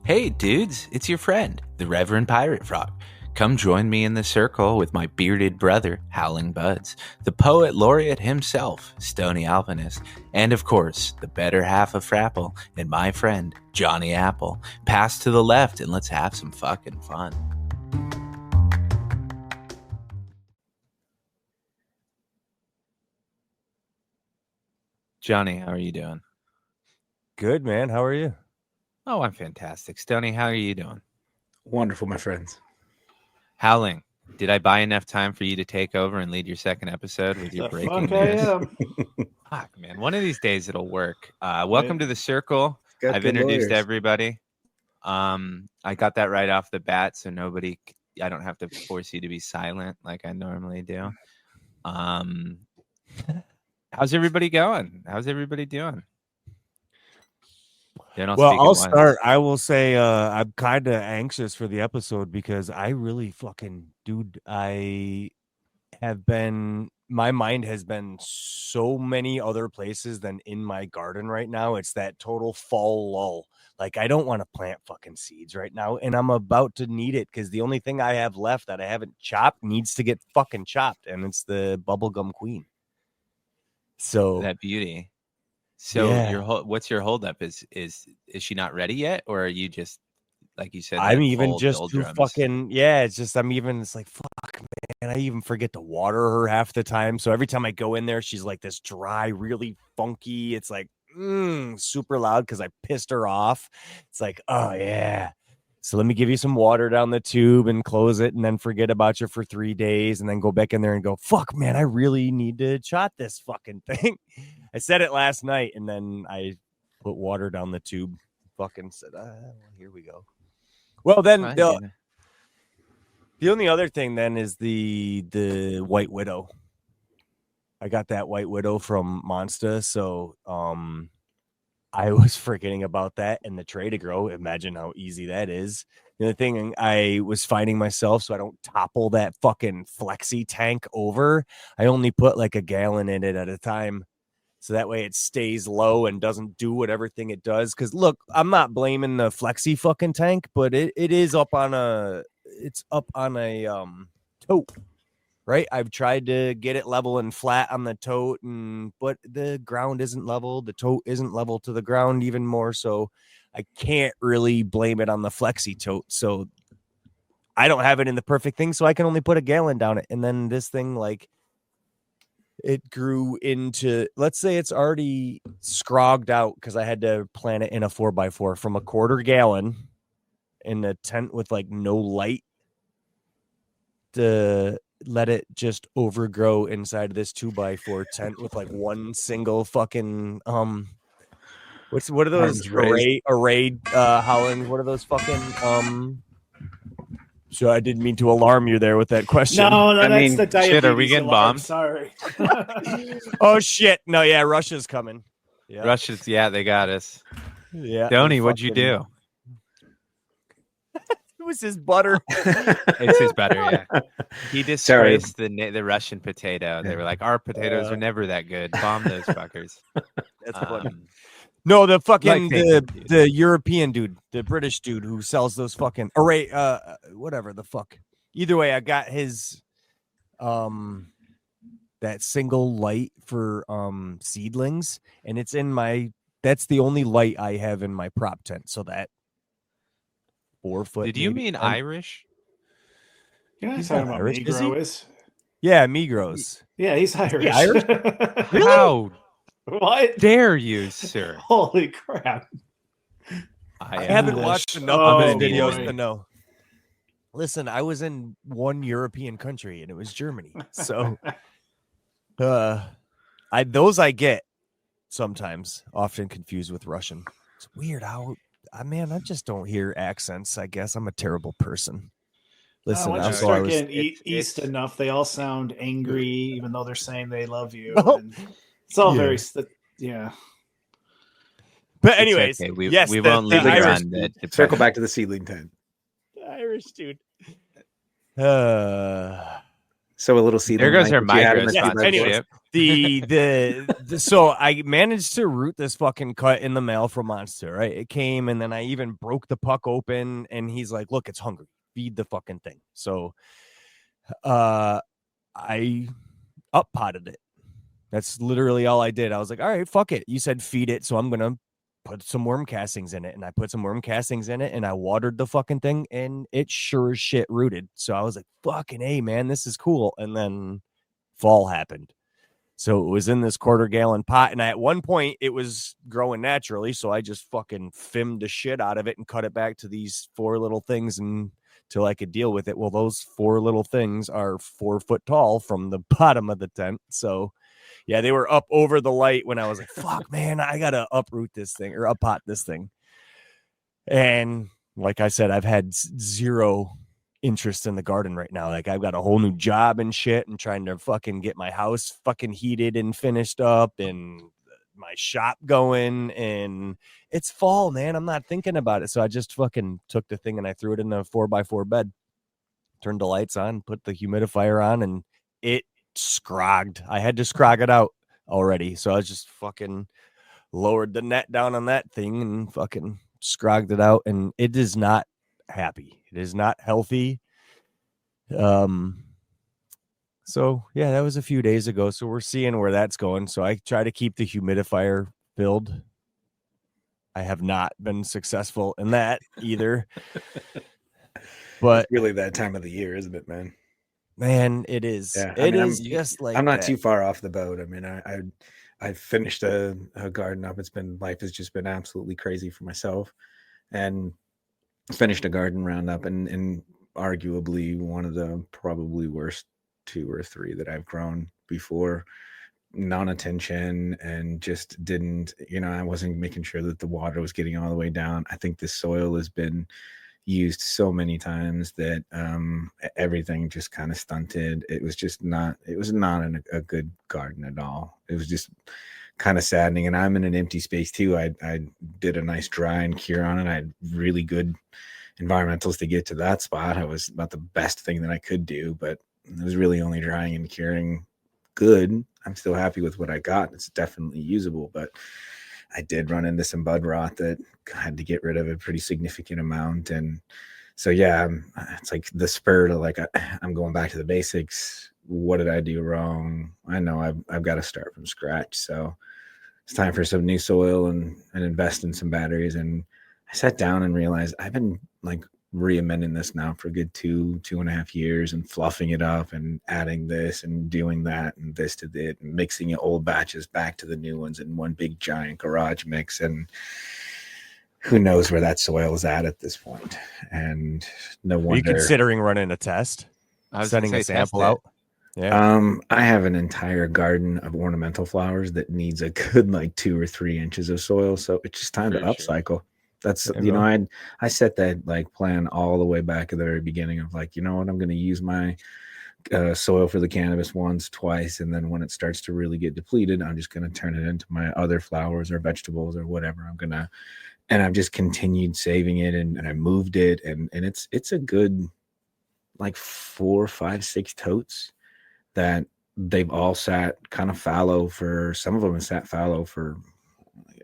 Hey dudes, it's your friend, the Reverend Pirate Frog. Come join me in the circle with my bearded brother, Howlingbuds, the poet laureate himself, Stoney Alpinist, and of course, the better half of Frapple and my friend, Johnny Apple. Pass to the left and let's have some fucking fun. Johnny, how are you doing? Good, man. How are you? Oh, I'm fantastic. Stoney, how are you doing? Wonderful, my friends. Howling, did I buy enough time for you to take over and lead your second episode with your breaking news? Fuck, man. One of these days it'll work. Welcome to the circle. I've introduced everybody. I got that right off the bat, so I don't have to force you to be silent like I normally do. How's everybody going? How's everybody doing? Well, I'll start. I will say I'm kind of anxious for the episode because I really my mind has been so many other places than in my garden right now. It's that total fall lull. Like, I don't want to plant fucking seeds right now, and I'm about to need it because the only thing I have left that I haven't chopped needs to get fucking chopped, and it's the bubblegum queen. So that beauty. So yeah. What's your holdup? Is she not ready yet, or are you just, like you said? I'm even just too fucking it's like, fuck, man. I even forget to water her half the time. So every time I go in there, she's like this dry, really funky. It's like super loud because I pissed her off. It's like, oh yeah. So let me give you some water down the tube and close it, and then forget about you for 3 days, and then go back in there and go, fuck, man, I really need to shot this fucking thing. I said it last night, and then I put water down the tube. Fucking said, here we go. Well, then the only other thing then is the White Widow. I got that White Widow from Monsta, so I was forgetting about that and the tray to grow. Imagine how easy that is. The other thing I was finding myself, so I don't topple that fucking flexi tank over, I only put like a gallon in it at a time. So that way it stays low and doesn't do whatever thing it does. Because look, I'm not blaming the flexi fucking tank, but it is up on a tote. Right, I've tried to get it level and flat on the tote, but the ground isn't level. The tote isn't level to the ground even more, so I can't really blame it on the flexi tote. So I don't have it in the perfect thing, so I can only put a gallon down it. And then this thing, like, it grew into, let's say it's already scrogged out because I had to plant it in a 4x4 from a quarter gallon in a tent with like no light to let it just overgrow inside of this 2x4 tent with like one single fucking what are those arrayed Howling? What are those fucking So I didn't mean to alarm you there with that question. No, that's the diabetes. Shit, are we getting bombed? Sorry. Oh shit! No, yeah, Russia's coming. Yeah, Russia's. Yeah, they got us. Yeah, Stoney, what'd you do? It was his butter. It's his butter, yeah. He disgraced the Russian potato. They were like, our potatoes are never that good. Bomb those fuckers. That's funny. No, the fucking the European dude, the British dude who sells those fucking array, whatever the fuck. Either way, I got his that single light for seedlings, and it's in that's the only light I have in my prop tent. So that 4 foot. Did you mean Irish? Yeah, he's talking about Irish, Migros. Yeah, Migros. Yeah, he's Irish. Yeah, Irish? Really? How what dare you, sir? Holy crap. I haven't watched enough of his videos to know. Listen, I was in one European country and it was Germany. So I get sometimes, often confused with Russian. It's weird how I just don't hear accents. I guess I'm a terrible person. Listen, once you start getting east enough, they all sound angry, even though they're saying they love you. And it's all very, yeah. But anyways, okay. We won't leave it on that. Circle back to the seedling tent. The Irish dude. So a little seedling. There goes our mic that you had in Migra the 2x4. sponsorship. The so I managed to root this fucking cut in the mail from Monster, right? It came, and then I even broke the puck open, and he's like, look, it's hungry, feed the fucking thing. So I up potted it. That's literally all I did. I was like, all right, fuck it, you said feed it, so I'm gonna put some worm castings in it. And I put some worm castings in it, and I watered the fucking thing, and it sure as shit rooted. So I was like, fucking A, man, this is cool. And then fall happened. So it was in this 1/4 gallon pot. And at one point it was growing naturally. So I just fucking filmed the shit out of it and cut it back to these 4 little things until I could deal with it. Well, those 4 little things are 4 foot tall from the bottom of the tent. So yeah, they were up over the light when I was like, fuck, man, I got to uproot this thing or uppot this thing. And like I said, I've had zero interest in the garden right now. Like, I've got a whole new job and shit and trying to fucking get my house fucking heated and finished up and my shop going, and it's fall, man. I'm not thinking about it. So I just fucking took the thing and I threw it in a 4x4 bed, turned the lights on, put the humidifier on, and it scrogged. I had to scrog it out already. So I just fucking lowered the net down on that thing and fucking scrogged it out, and it is not happy. It is not healthy. So yeah, that was a few days ago. So we're seeing where that's going. So I try to keep the humidifier filled. I have not been successful in that either. But it's really that time of the year, isn't it, man? Man, it is. Yeah, just like I'm not too far off the boat. I mean, I finished a garden up. Life has just been absolutely crazy for myself, and finished a garden roundup, and arguably one of the probably worst 2 or 3 that I've grown before. Non-attention, and just didn't, I wasn't making sure that the water was getting all the way down. I think the soil has been used so many times that everything just kind of stunted. It was not a good garden at all. It was just kind of saddening. And I'm in an empty space too. I did a nice dry and cure on it. I had really good environmentals to get to that spot. I was about the best thing that I could do, but it was really only drying and curing good. I'm still happy with what I got. It's definitely usable, but I did run into some bud rot that I had to get rid of a pretty significant amount. And so, yeah, it's like the spur to like, I'm going back to the basics. What did I do wrong? I know I've got to start from scratch. So it's time for some new soil and invest in some batteries. And I sat down and realized I've been like re-amending this now for a good 2.5 years and fluffing it up and adding this and doing that and this to it and mixing old batches back to the new ones in one big giant garage mix. And who knows where that soil is at this point. And no wonder. Are you considering running a test? Sending a sample out? Yeah. I have an entire garden of ornamental flowers that needs a good like 2 or 3 inches of soil. So it's just time to upcycle. That's, I set that like plan all the way back at the very beginning of like, what, I'm going to use my soil for the cannabis once, twice. And then when it starts to really get depleted, I'm just going to turn it into my other flowers or vegetables or whatever and I've just continued saving it and I moved it. And it's a good like 4, 5, 6 totes that they've all sat kind of fallow some of them have sat fallow for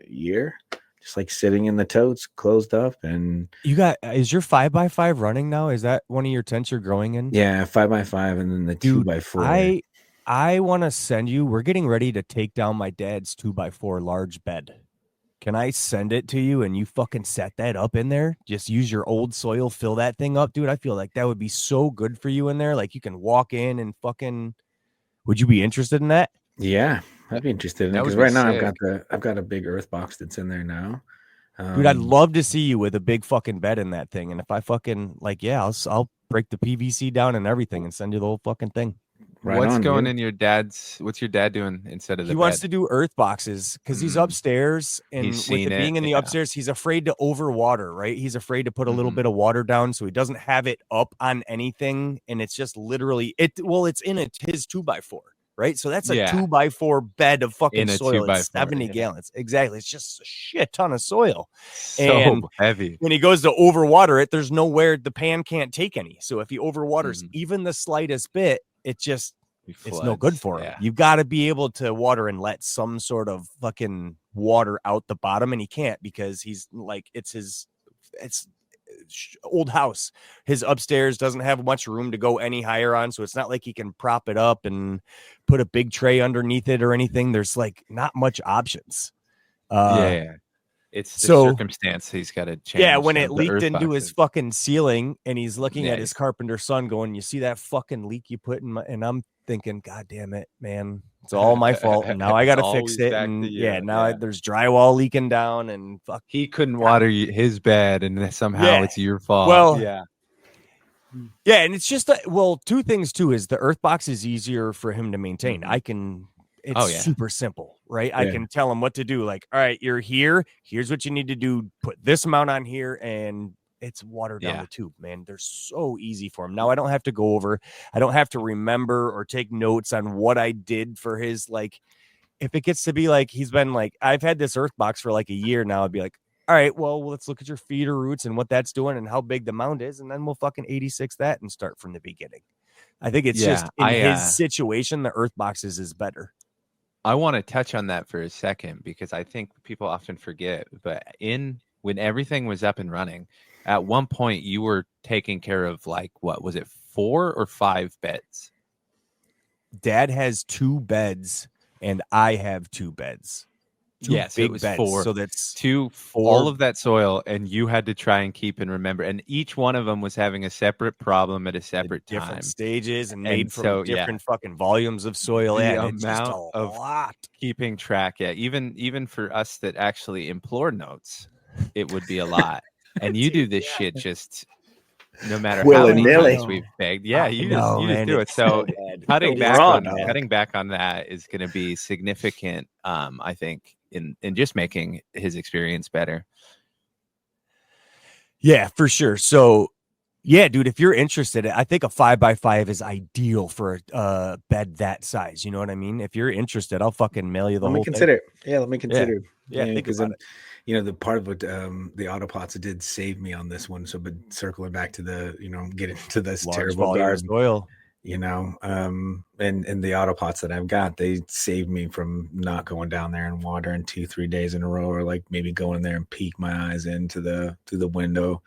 a year. Just like sitting in the totes, closed up. And is your 5x5 running now? Is that one of your tents you're growing in? Yeah, 5x5, and then the 2x4. I want to send you. We're getting ready to take down my dad's 2x4 large bed. Can I send it to you and you fucking set that up in there? Just use your old soil, fill that thing up, dude. I feel like that would be so good for you in there. Like you can walk in and fucking. Would you be interested in that? Yeah. I'd be interested in it because right now I've got a big earth box that's in there now. Dude, I'd love to see you with a big fucking bed in that thing. And if I fucking I'll break the PVC down and everything and send you the whole fucking thing. Right. What's your dad doing instead of the bed? He wants to do earth boxes because he's upstairs, and with it being in the upstairs, he's afraid to overwater, right? He's afraid to put a little bit of water down, so he doesn't have it up on anything. And it's just literally it's in his 2x4. Right, so that's a 2x4 bed of fucking soil. It's 70 gallons. Exactly. It's just a shit ton of soil. So heavy. When he goes to overwater it, there's nowhere the pan can't take any. So if he overwaters even the slightest bit, it's no good for him. You've got to be able to water and let some sort of fucking water out the bottom, and he can't because he's like it's old house. His upstairs doesn't have much room to go any higher on, so it's not like he can prop it up and put a big tray underneath it or anything. There's like not much options. It's the circumstance he's got to change. Yeah, when it leaked into his fucking ceiling, and he's looking at his carpenter son going, "You see that fucking leak you put in my," and I'm thinking, God damn it, man. It's all my fault. And now I got to fix it. And there's drywall leaking down and fuck. He couldn't water his bed and somehow it's your fault. Well, yeah. And it's just, two things too is the earth box is easier for him to maintain. It's super simple, right? I can tell him what to do. Like, all right, you're here. Here's what you need to do. Put this amount on here and it's water down the tube, man. They're so easy for him. Now I don't have to go over. I don't have to remember or take notes on what I did for his, like, if it gets to be like, he's been like, I've had this earth box for like a year now. I'd be like, all right, well, let's look at your feeder roots and what that's doing and how big the mound is. And then we'll fucking 86 that and start from the beginning. I think it's just in his situation, the earth boxes is better. I want to touch on that for a second because I think people often forget, but when everything was up and running, at one point you were taking care of like, what was it, 4 or 5 beds? Dad has 2 beds and I have 2 beds. 2 big it was beds. 4. So that's 4. All of that soil, and you had to try and keep and remember. And each one of them was having a separate problem at a separate time. Different stages and made from different fucking volumes of soil. The amount it's just a lot. Keeping track. Yeah, even for us that actually implore notes, it would be a lot. And you do this shit just no matter how many times we've begged. Yeah, you just do it. So cutting back on that is going to be significant. I think in just making his experience better. Yeah, for sure. So yeah, dude, if you're interested, I think a 5x5 is ideal for a bed that size. You know what I mean? If you're interested, I'll fucking mail you the whole thing. Let me consider. Yeah, because the part of what the autopots did save me on this one. So, but circling back to the, getting to this large terrible garden, soil, and the autopots that I've got, they saved me from not going down there and watering 2-3 days in a row, or like maybe going there and peek my eyes into the window.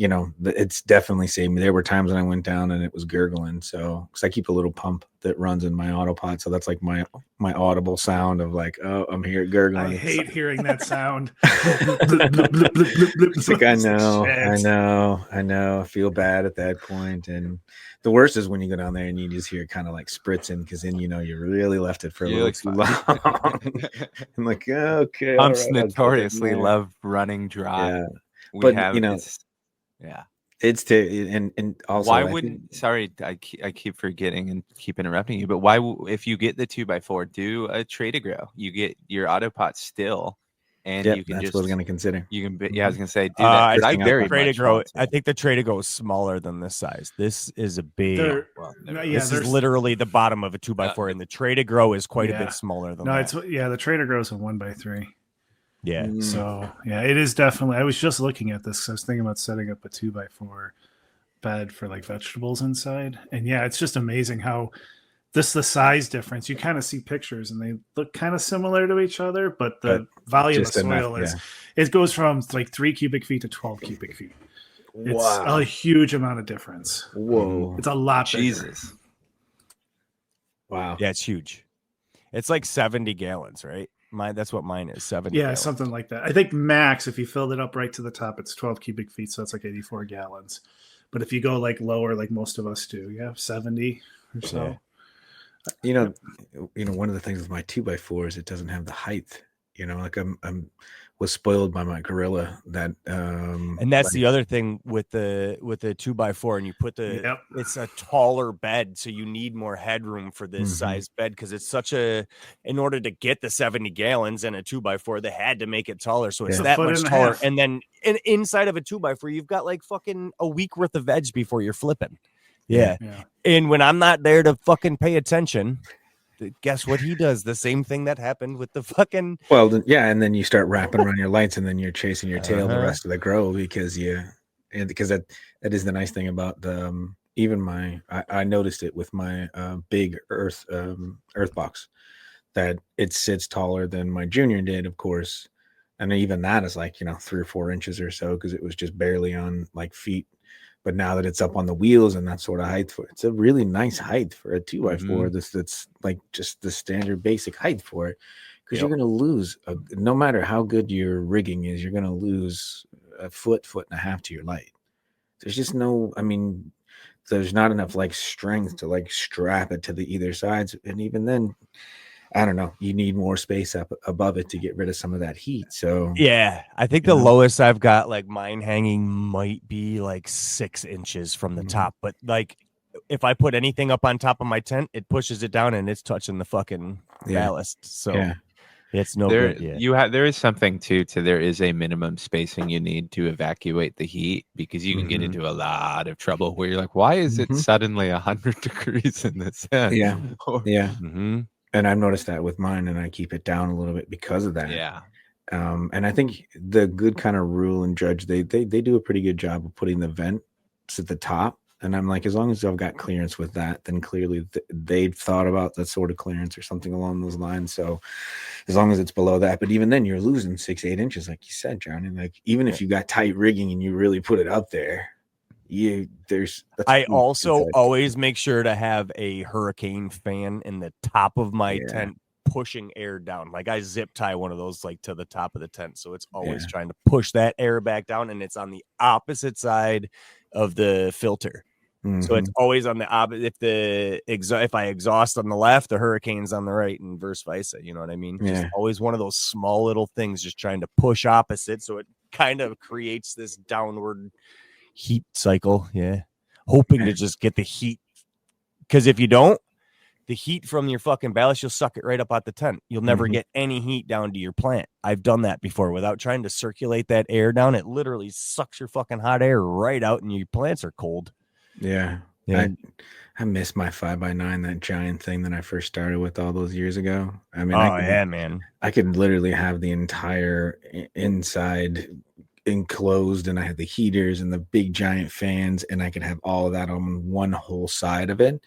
It's definitely saved me. There were times when I went down and it was gurgling. So, because I keep a little pump that runs in my autopot, so that's like my audible sound of like, oh, I'm here gurgling. I hate hearing that sound. It's like I know. I feel bad at that point, and the worst is when you go down there and you just hear it kind of like spritzing, because then you really left it for a little too long. I'm like, okay. Pumps notoriously love running dry. Yeah, but it's and also why wouldn't sorry I keep forgetting and keep interrupting you, but why if you get the 2x4, do a trait to grow, you get your autopot still, and you can that's what I was going to consider. You can I was going to say do that. I think the trait to grow is smaller than this size. This is a big this is literally the bottom of a 2x4, and the trait to grow is quite a bit smaller than that. The trait to grow is a 1x3. Yeah. So it is definitely. I was just looking at this because I was thinking about setting up a 2x4 bed for like vegetables inside, and it's just amazing how the size difference. You kind of see pictures and they look kind of similar to each other, but the volume of soil it goes from like 3 cubic feet to 12 cubic feet. It's a huge amount of difference. Whoa, it's a lot. Jesus. Wow. Yeah, it's huge. It's like 70 gallons, right? That's what mine is, 70. Yeah, gallons. Something like that. I think max, if you filled it up right to the top, it's 12 cubic feet, so it's like 84 gallons. But if you go like lower, like most of us do, 70 or so. Yeah. One of the things with my 2x4 is it doesn't have the height. Like I'm was spoiled by my gorilla that and that's the other thing with the 2x4, and you put it's a taller bed, so you need more headroom for this size bed, because it's in order to get the 70 gallons in a 2x4, they had to make it taller, so it's that much taller. And then inside of a 2x4 you've got like fucking a week worth of veg before you're flipping. And when I'm not there to fucking pay attention, guess what he does? The same thing that happened with the fucking. Well, and then you start wrapping around your lights, and then you're chasing your tail the rest of the grow, because that is the nice thing about the even I noticed it with my big earth box, that it sits taller than my junior did, of course. And even that is like, 3 or 4 inches or so, because it was just barely on like feet. But now that it's up on the wheels and that sort of height it's a really nice height for a 2x4. That's like just the standard basic height for it. Because you're going to lose, no matter how good your rigging is, you're going to lose a foot and a half to your light. There's just there's not enough like strength to like strap it to the either sides. And even then, I don't know, you need more space up above it to get rid of some of that heat. So yeah, I think the lowest I've got like mine hanging might be like 6 inches from the top. But like if I put anything up on top of my tent, it pushes it down and it's touching the fucking ballast. So it's no good. Yeah. There is something too there is a minimum spacing you need to evacuate the heat, because you can get into a lot of trouble where you're like, why is it suddenly 100 degrees in this tent? Yeah. And I've noticed that with mine, and I keep it down a little bit because of that. Yeah. And I think the good kind of rule and judge, they do a pretty good job of putting the vents at the top. And I'm like, as long as I've got clearance with that, then clearly they've thought about that sort of clearance or something along those lines. So as long as it's below that, but even then you're losing 6-8 inches, like you said, John. And like, even if you got tight rigging and you really put it up there, I also always make sure to have a hurricane fan in the top of my tent, pushing air down. Like I zip tie one of those like to the top of the tent, so it's always trying to push that air back down, and it's on the opposite side of the filter. So it's always on the opposite. If I exhaust on the left, the hurricane's on the right, and vice versa. You know what I mean? Just always one of those small little things, just trying to push opposite, so it kind of creates this downward heat cycle. Hoping to just get the heat, because if you don't, the heat from your fucking ballast, you'll suck it right up out the tent. You'll never get any heat down to your plant. I've done that before without trying to circulate that air down. It literally sucks your fucking hot air right out, and your plants are cold. I miss my 5x9, that giant thing that I first started with all those years ago. I mean, man, I could literally have the entire inside enclosed, and I had the heaters and the big giant fans, and I could have all of that on one whole side of it,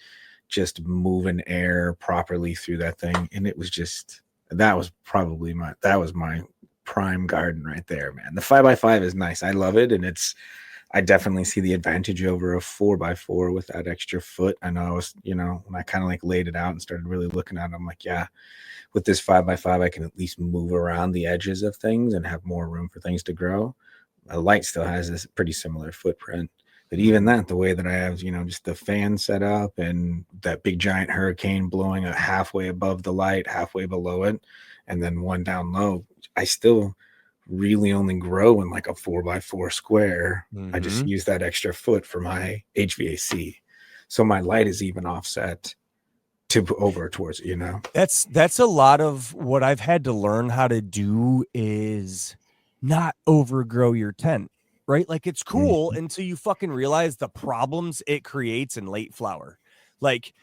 just moving air properly through that thing. And it was just, that was my prime garden right there, man. The 5x5 is nice. I love it. And I definitely see the advantage over a 4x4 with that extra foot. I know I was, when I kind of like laid it out and started really looking at it, I'm like, with this 5x5, I can at least move around the edges of things and have more room for things to grow. A light still has this pretty similar footprint, but even that, the way that I have, just the fan set up and that big giant hurricane blowing halfway above the light, halfway below it, and then one down low, I still really only grow in like a 4x4 square. I just use that extra foot for my HVAC. So my light is even offset over towards, That's a lot of what I've had to learn how to do, is not overgrow your tent, right? Like it's cool until you fucking realize the problems it creates in late flower. Like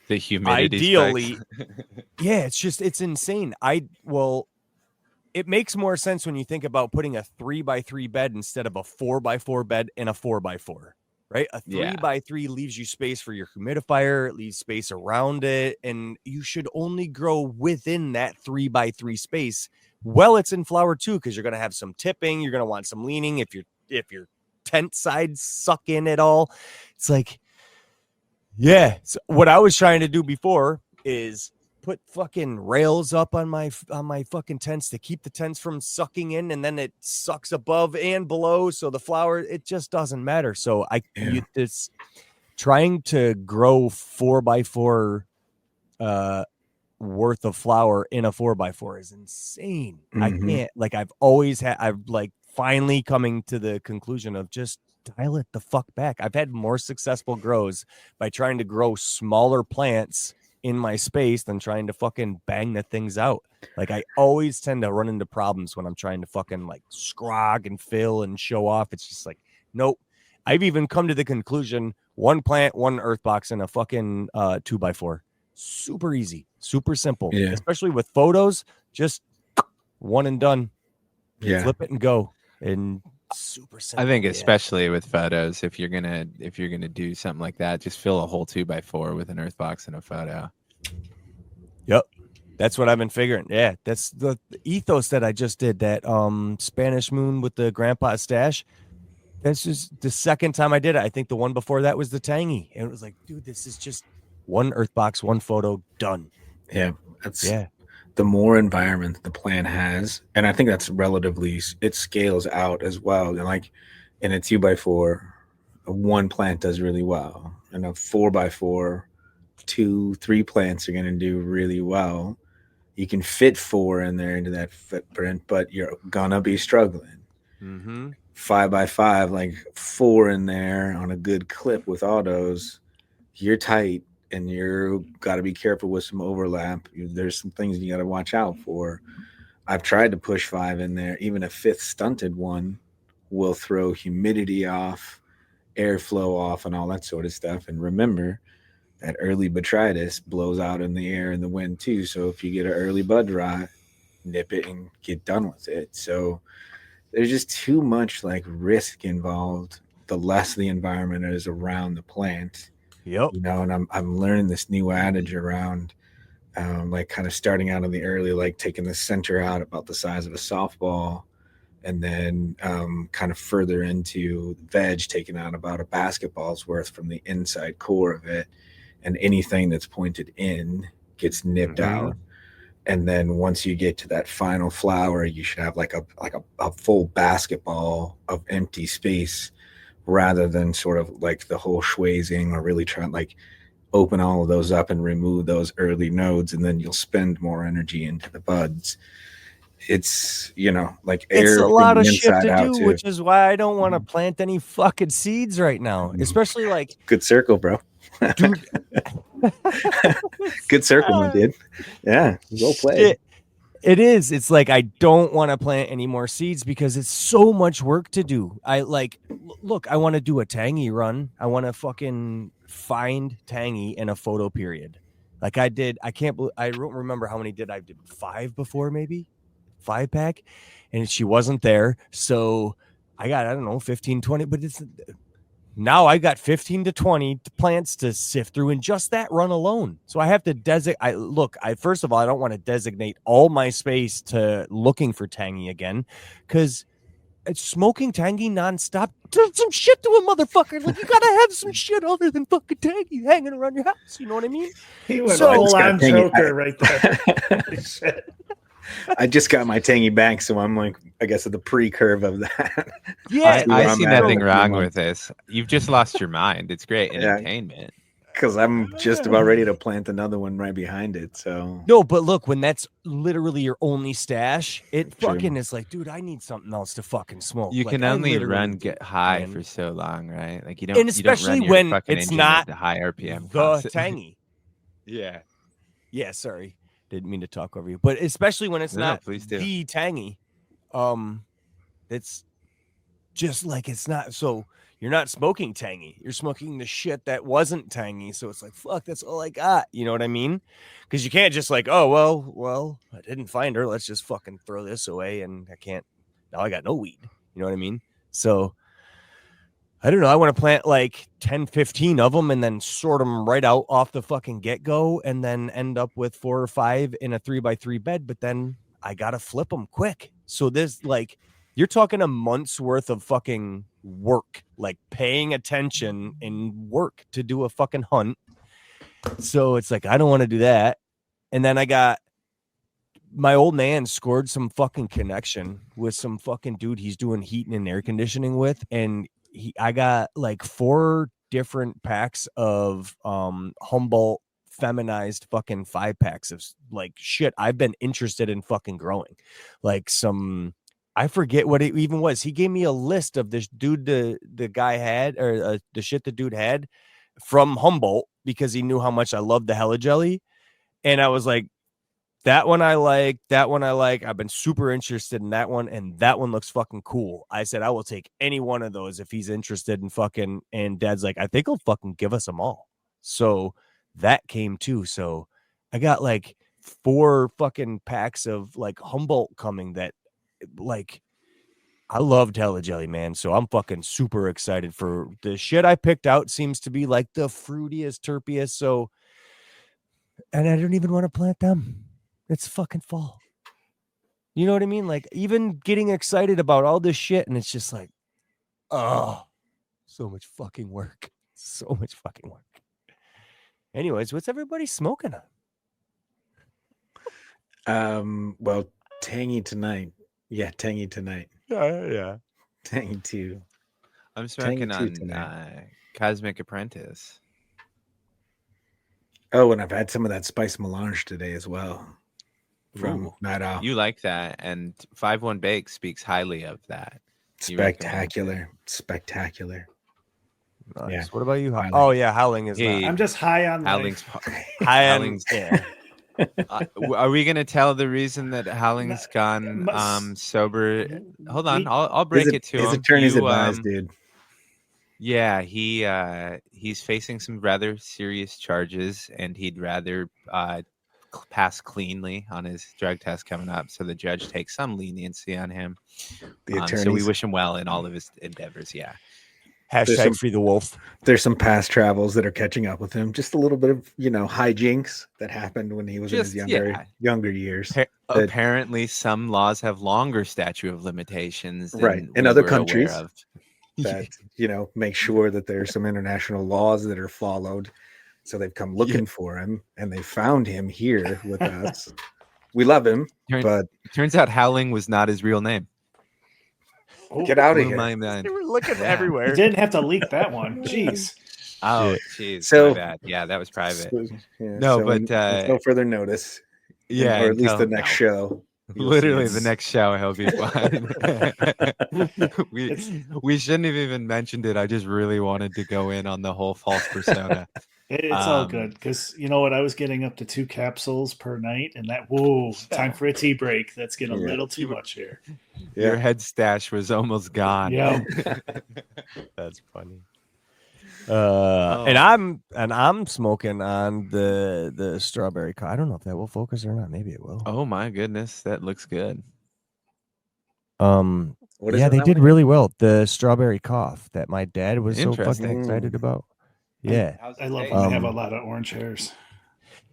the humidity ideally, it's insane. It makes more sense when you think about putting a 3x3 bed instead of a 4x4 bed in a 4x4, right? A 3x3 leaves you space for your humidifier. It leaves space around it. And you should only grow within that 3x3 space. Well, it's in flower too, because you're going to have some tipping. You're going to want some leaning. If your tent sides suck in at all, it's like, So what I was trying to do before is put fucking rails up on my fucking tents to keep the tents from sucking in, and then it sucks above and below. So the flower, it just doesn't matter. So it's trying to grow 4x4 worth of flower in a 4x4 is insane. I can't, like, I've finally coming to the conclusion of just dial it the fuck back. I've had more successful grows by trying to grow smaller plants in my space than trying to fucking bang the things out. Like I always tend to run into problems when I'm trying to fucking like scrog and fill and show off. It's just like, nope. I've even come to the conclusion, one plant, one earth box, and a fucking 2x4. Super easy, super simple, especially with photos. Just one and done. Flip it and go. And super simple. I think especially with photos, if you're gonna do something like that, just fill a whole 2x4 with an earth box and a photo. Yep. That's what I've been figuring. Yeah, that's the ethos that I just did, that Spanish moon with the grandpa stash. That's just the second time I did it. I think the one before that was the tangy. And it was like, dude, this is just one earth box, one photo, done. Yeah, that's the more environment the plant has, and I think that's relatively, it scales out as well. And like in a 2x4, one plant does really well, and a 4x4, 2-3 plants are going to do really well. You can fit 4 in there into that footprint, but you're gonna be struggling. 5x5, like 4 in there on a good clip with autos, you're tight, and you're got to be careful with some overlap. There's some things you got to watch out for. I've tried to push 5 in there. Even a 5th stunted one will throw humidity off, airflow off, and all that sort of stuff. And remember that early botrytis blows out in the air and the wind too. So if you get an early bud rot, nip it and get done with it. So there's just too much like risk involved. The less the environment is around the plant. Yep. You know, and I'm learning this new adage around like kind of starting out in the early, like taking the center out about the size of a softball, and then kind of further into veg, taking out about a basketball's worth from the inside core of it, and anything that's pointed in gets nipped out. And then once you get to that final flower, you should have like a full basketball of empty space, rather than sort of like the whole schwazing, or really trying like open all of those up and remove those early nodes, and then you'll spend more energy into the buds. It's, you know, like air. It's a lot of shit to do, which is why I don't want to plant any fucking seeds right now, especially like good circle, bro. Dude. Good circle, my dude. Yeah, well played. It is. It's like I don't want to plant any more seeds because it's so much work to do. I like, look, I want to do a tangy run. I want to fucking find tangy in a photo period. Like I did. I don't remember how many I did 5 before, maybe 5-pack, and she wasn't there. So I got, I don't know, 15, 20, but now I got 15 to 20 plants to sift through in just that run alone. So I have to first of all, I don't want to designate all my space to looking for tangy again, because it's smoking tangy nonstop does some shit to a motherfucker. Like, you gotta have some shit other than fucking tangy hanging around your house. You know what I mean? He went full on Joker right there. Shit. I just got my tangy back, so I'm like, I guess at the pre-curve of that. Yeah, I see nothing wrong with this. You've just lost your mind. It's great entertainment. Because I'm just about ready to plant another one right behind it. So no, but look, when that's literally your only stash, it fucking is like, dude, I need something else to fucking smoke. You can only get high for so long, right? Like you don't, and especially when it's not the high RPM, the tangy. Yeah. Sorry. Didn't mean to talk over you, but especially when it's not the tangy, it's just like, it's not, so you're not smoking tangy, you're smoking the shit that wasn't tangy. So it's like, fuck, that's all I got. You know what I mean? Because you can't just like, oh, well, I didn't find her, let's just fucking throw this away, and now I got no weed. You know what I mean? So I don't know. I want to plant like 10, 15 of them and then sort them right out off the fucking get-go, and then end up with 4 or 5 in a 3x3 bed. But then I got to flip them quick. So there's like, you're talking a month's worth of fucking work, like paying attention and work to do a fucking hunt. So it's like, I don't want to do that. And then I got my old man scored some fucking connection with some fucking dude he's doing heating and air conditioning with. And I got like 4 different packs of Humboldt feminized fucking 5-packs of like shit I've been interested in fucking growing. Like some, I forget what it even was. He gave me a list of this dude the guy had, or the shit the dude had from Humboldt, because he knew how much I loved the Hella Jelly. And I was like, that one I like, I've been super interested in that one, and that one looks fucking cool. I said, I will take any one of those if he's interested in fucking, and Dad's like, I think he'll fucking give us them all. So that came too. So I got like 4 fucking packs of like Humboldt coming that, like, I loved Hella Jelly, man. So I'm fucking super excited for the shit I picked out. Seems to be like the fruitiest, terpiest. So, and I don't even want to plant them. It's fucking fall. You know what I mean? Like even getting excited about all this shit, and it's just like, oh, so much fucking work. So much fucking work. Anyways, what's everybody smoking on? Well, tangy tonight. Yeah, tangy tonight. Yeah. Tangy 2. I'm smoking on Cosmic Apprentice. Oh, and I've had some of that spice melange today as well. From Night Owl. You like that, and 5-1 Bake speaks highly of that. Spectacular. Nice. Yeah. What about you? Howling. Oh yeah, Howling is not. I'm just high on Howling's. Howling's yeah. Are we gonna tell the reason that Howling's gone sober? Hold on, I'll break it to him. His attorney's advised, dude. Yeah, he's facing some rather serious charges, and he'd rather pass cleanly on his drug test coming up, so the judge takes some leniency on him. So we wish him well in all of his endeavors. Yeah. Hashtag free the wolf. There's some past travels that are catching up with him. Just a little bit of hijinks that happened when he was in his younger years. Apparently, some laws have longer statute of limitations than in other countries. Of. That make sure that there's some international laws that are followed. So they've come looking for him, and they found him here with us. We love him, but turns out Howling was not his real name. Get out of here! They were looking everywhere. You didn't have to leak that one. Jeez. Oh, jeez. So my bad. Yeah, that was private. But no further notice. Yeah, or at least the next show. Literally, the next show he'll be fine. we shouldn't have even mentioned it. I just really wanted to go in on the whole false persona. It's all good because you know what? I was getting up to 2 capsules per night, and time for a tea break. That's getting a little too much here. Your head stash was almost gone. Yeah, that's funny. And I'm smoking on the strawberry. I don't know if that will focus or not. Maybe it will. Oh my goodness, that looks good. They did really well. The strawberry cough that my dad was so fucking excited about. Yeah, I love when they have a lot of orange hairs.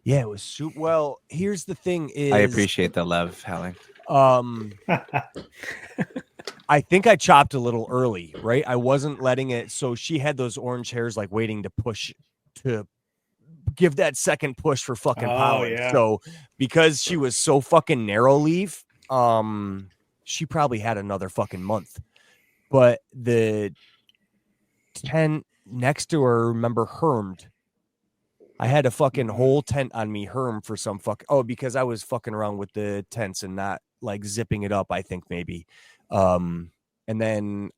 Yeah, it was super. Well, here's the thing: I appreciate the love, Howling. I think I chopped a little early, right? I wasn't letting it. So she had those orange hairs like waiting to give that second push for fucking power. Yeah. So because she was so fucking narrow leaf, she probably had another fucking month. But the tent next to her, remember, hermed. I had a fucking whole tent on me herm for some because I was fucking around with the tents and not like zipping it up, I think maybe. And then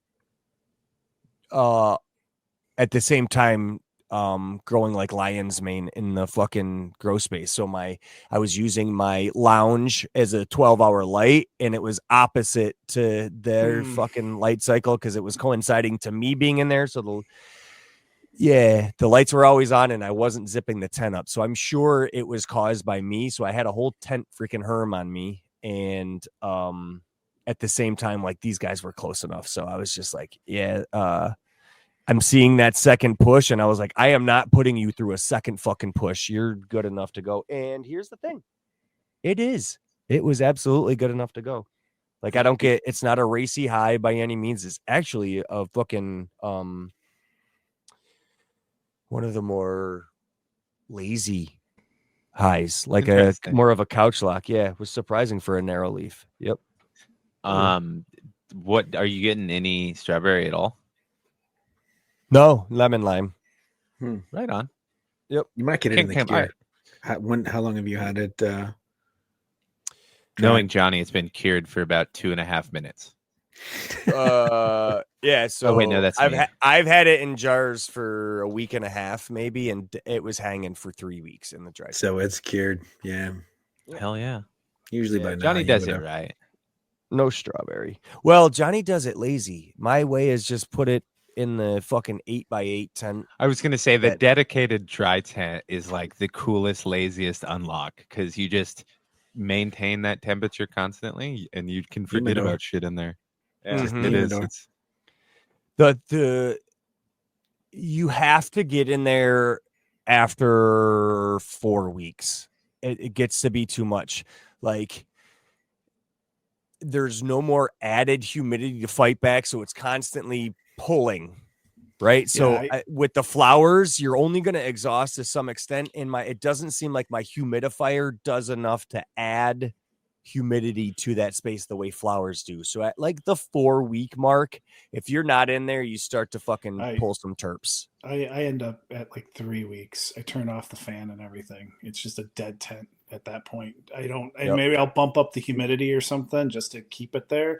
at the same time growing like lion's mane in the fucking grow space. So I was using my lounge as a 12-hour light, and it was opposite to their fucking light cycle because it was coinciding to me being in there. So the lights were always on, and I wasn't zipping the tent up. So I'm sure it was caused by me. So I had a whole tent freaking herm on me, and at the same time, like these guys were close enough. So I was just like, I'm seeing that second push, and I was like, I am not putting you through a second fucking push. You're good enough to go. And here's the thing. It was absolutely good enough to go. Like, it's not a racy high by any means. It's actually a fucking, one of the more lazy highs, like more of a couch lock. Yeah. It was surprising for a narrow leaf. Yep. What are you getting? Any strawberry at all? No, lemon lime. Right on. Yep. You might get it in the cure. How long have you had it? Knowing Johnny, it's been cured for about 2.5 minutes. Yeah. So wait, no, that's I've had it in jars for a week and a half, maybe, and it was hanging for 3 weeks in the dry. So it's cured. Yeah. Hell yeah. Usually by now Johnny does it right. No strawberry. Well, Johnny does it lazy. My way is just put it in the fucking 8x8 tent. I was gonna say the dedicated dry tent is like the coolest, laziest unlock because you just maintain that temperature constantly, and you can forget about shit in there. It is. The you have to get in there after 4 weeks. It gets to be too much. Like, there's no more added humidity to fight back, so it's constantly pulling. Right. So with the flowers, you're only going to exhaust to some extent. It doesn't seem like my humidifier does enough to add humidity to that space the way flowers do. So at like the 4 week mark, if you're not in there, you start to fucking pull some terps. I end up at like 3 weeks. I turn off the fan and everything. It's just a dead tent at that point. Maybe I'll bump up the humidity or something just to keep it there.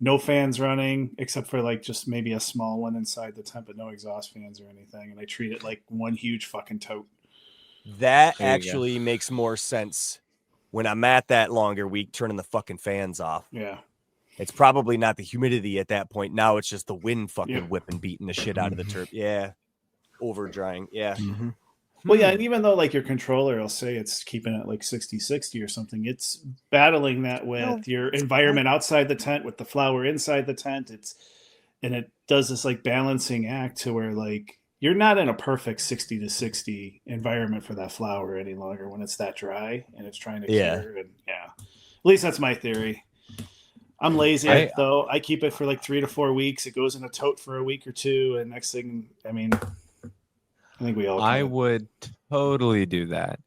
No fans running except for like just maybe a small one inside the tent, but no exhaust fans or anything. And I treat it like one huge fucking tote. That actually makes more sense when I'm at that longer week, turning the fucking fans off. Yeah. It's probably not the humidity at that point. Now it's just the wind fucking whipping, beating the shit out of the turf. Yeah. Over drying. Yeah. Mm-hmm. Well, yeah, and even though like your controller will say it's keeping it like 60-60 or something, it's battling that with your environment outside the tent, with the flower inside the tent. And it does this like balancing act to where like you're not in a perfect 60-60 environment for that flower any longer when it's that dry and it's trying to cure. And at least that's my theory. I'm lazy though. I keep it for like 3 to 4 weeks. It goes in a tote for a week or two, and next thing, I mean, I think we all. I would totally do that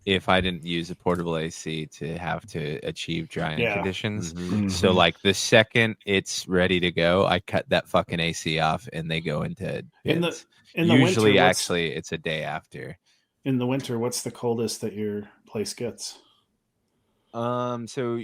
if I didn't use a portable AC to have to achieve drying conditions. Mm-hmm. So like the second it's ready to go, I cut that fucking AC off and they go into bins. Usually, winter, actually, it's a day after. In the winter, what's the coldest that your place gets? So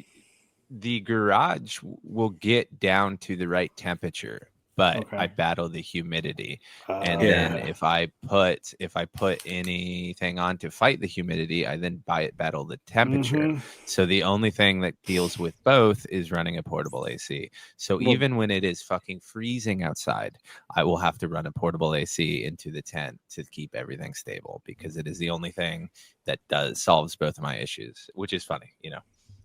the garage will get down to the right temperature, but I battle the humidity. And then if I put anything on to fight the humidity, I then battle the temperature. Mm-hmm. So the only thing that deals with both is running a portable AC. So even when it is fucking freezing outside, I will have to run a portable AC into the tent to keep everything stable, because it is the only thing that solves both of my issues, which is funny,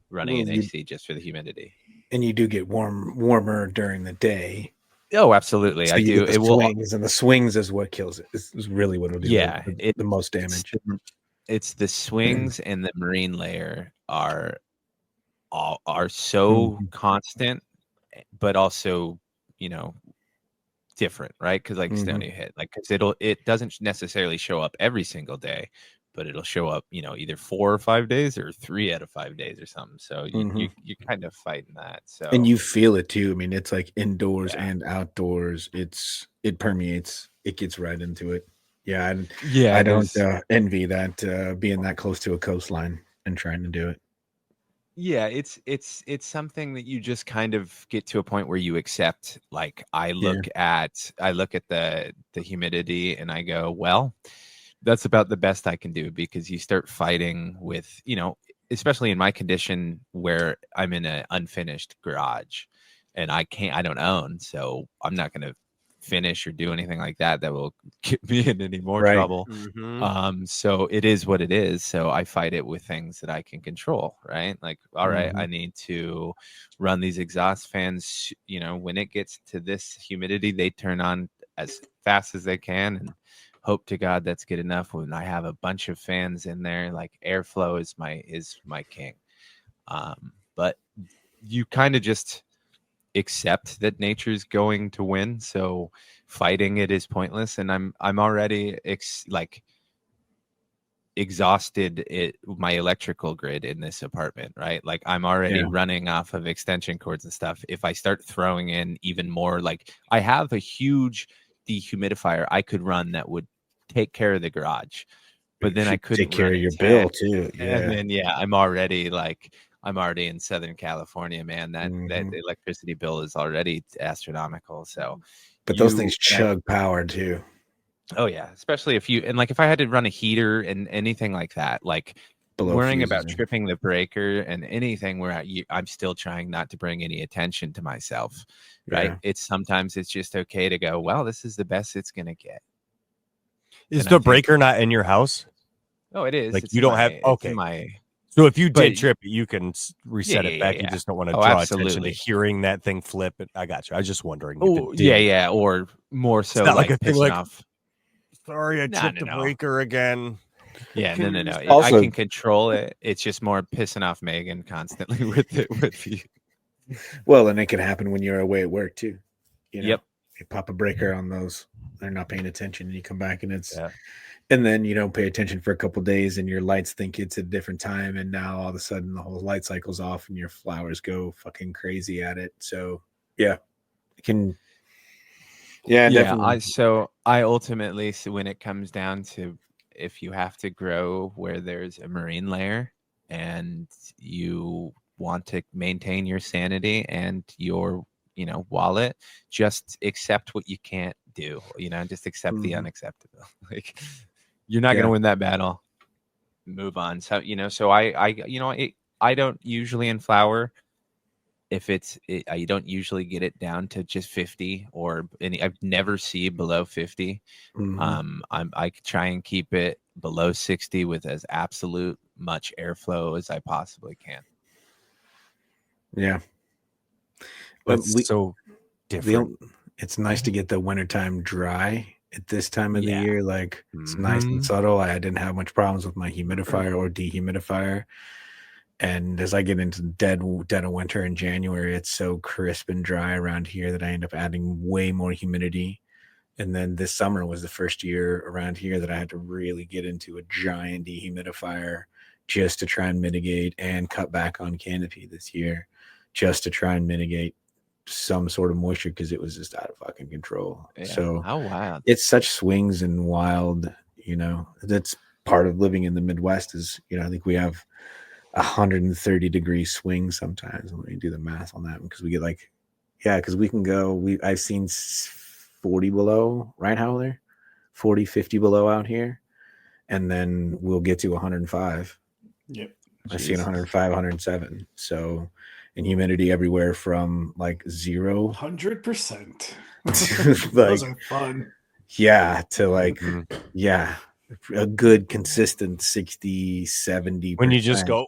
running an AC just for the humidity. And you do get warmer during the day. Oh, absolutely. So I do. It will, and the swings is what kills it. Is really what will do the most damage. It's the swings and the marine layer are so constant, but also different, right? Because like Stoney hit, like it doesn't necessarily show up every single day, but it'll show up, either 4 or 5 days or 3 out of 5 days or something. So you're kind of fighting that. So, and you feel it too. I mean, it's like indoors and outdoors. It permeates. It gets right into it. Yeah. I don't envy that being that close to a coastline and trying to do it. Yeah, it's something that you just kind of get to a point where you accept. Like I look at the humidity and I go, well, that's about the best I can do, because you start fighting with, especially in my condition where I'm in an unfinished garage and I don't own, so I'm not going to finish or do anything like that will get me in any more trouble. Mm-hmm. So it is what it is. So I fight it with things that I can control, right? Like, all right, I need to run these exhaust fans, when it gets to this humidity, they turn on as fast as they can, and hope to God that's good enough. When I have a bunch of fans in there, like airflow is my king. But you kind of just accept that nature's going to win, so fighting it is pointless. And I'm already exhausted my electrical grid in this apartment, right? Like I'm already running off of extension cords and stuff. If I start throwing in even more, like I have a huge dehumidifier I could run that would take care of the garage, but then I couldn't take care of your bill too. And then I'm already in Southern California, man. That electricity bill is already astronomical. So, but those things chug power too. Oh yeah, especially if I had to run a heater and anything like that, like worrying about tripping the breaker and anything where I'm still trying not to bring any attention to myself, right? Sometimes it's just okay to go, well, this is the best it's gonna get. Is the breaker not in your house? Oh, it is. Like you don't have So if you did trip it, you can reset it back. Yeah. You just don't want to draw attention to hearing that thing flip. I got you. I was just wondering. Oh, yeah. Or more so, it's not like a thing like, off. Sorry, I tripped the breaker again. Yeah, no. Also, I can control it. It's just more pissing off Megan constantly with you. Well, and it can happen when you're away at work too. You know, yep. You pop a breaker on those, they're not paying attention, and you come back and it's, and then you don't pay attention for a couple of days, and your lights think it's a different time, and now all of a sudden the whole light cycle's off, and your flowers go fucking crazy at it. So yeah, it can. Yeah, definitely. I ultimately, so when it comes down to if you have to grow where there's a marine layer and you want to maintain your sanity and your wallet, just accept what you can't do, just accept the unacceptable. Like, you're not going to win that battle, move on. So I don't usually in flower, if I don't usually get it down to just 50 or any. I've never see below 50. I try and keep it below 60 with as absolute much airflow as I possibly can. Yeah, it's so different. It's nice to get the wintertime dry at this time of the year. Like, it's nice and subtle. I didn't have much problems with my humidifier or dehumidifier. And as I get into dead of winter in January, it's so crisp and dry around here that I end up adding way more humidity. And then this summer was the first year around here that I had to really get into a giant dehumidifier just to try and mitigate and cut back on canopy this year, just to try and mitigate some sort of moisture because it was just out of fucking control. Yeah. So how wild. It's such swings and wild, that's part of living in the Midwest is, I think we have 130 degree swings sometimes when we do the math on that, because we get because we can go, I've seen 40 below, right, Howler? 40, 50 below out here, and then we'll get to 105. Yep. I've seen 105, 107. So, and humidity everywhere from 0 100%. Those are fun. Yeah, to a good consistent 60, 70%. When you just go.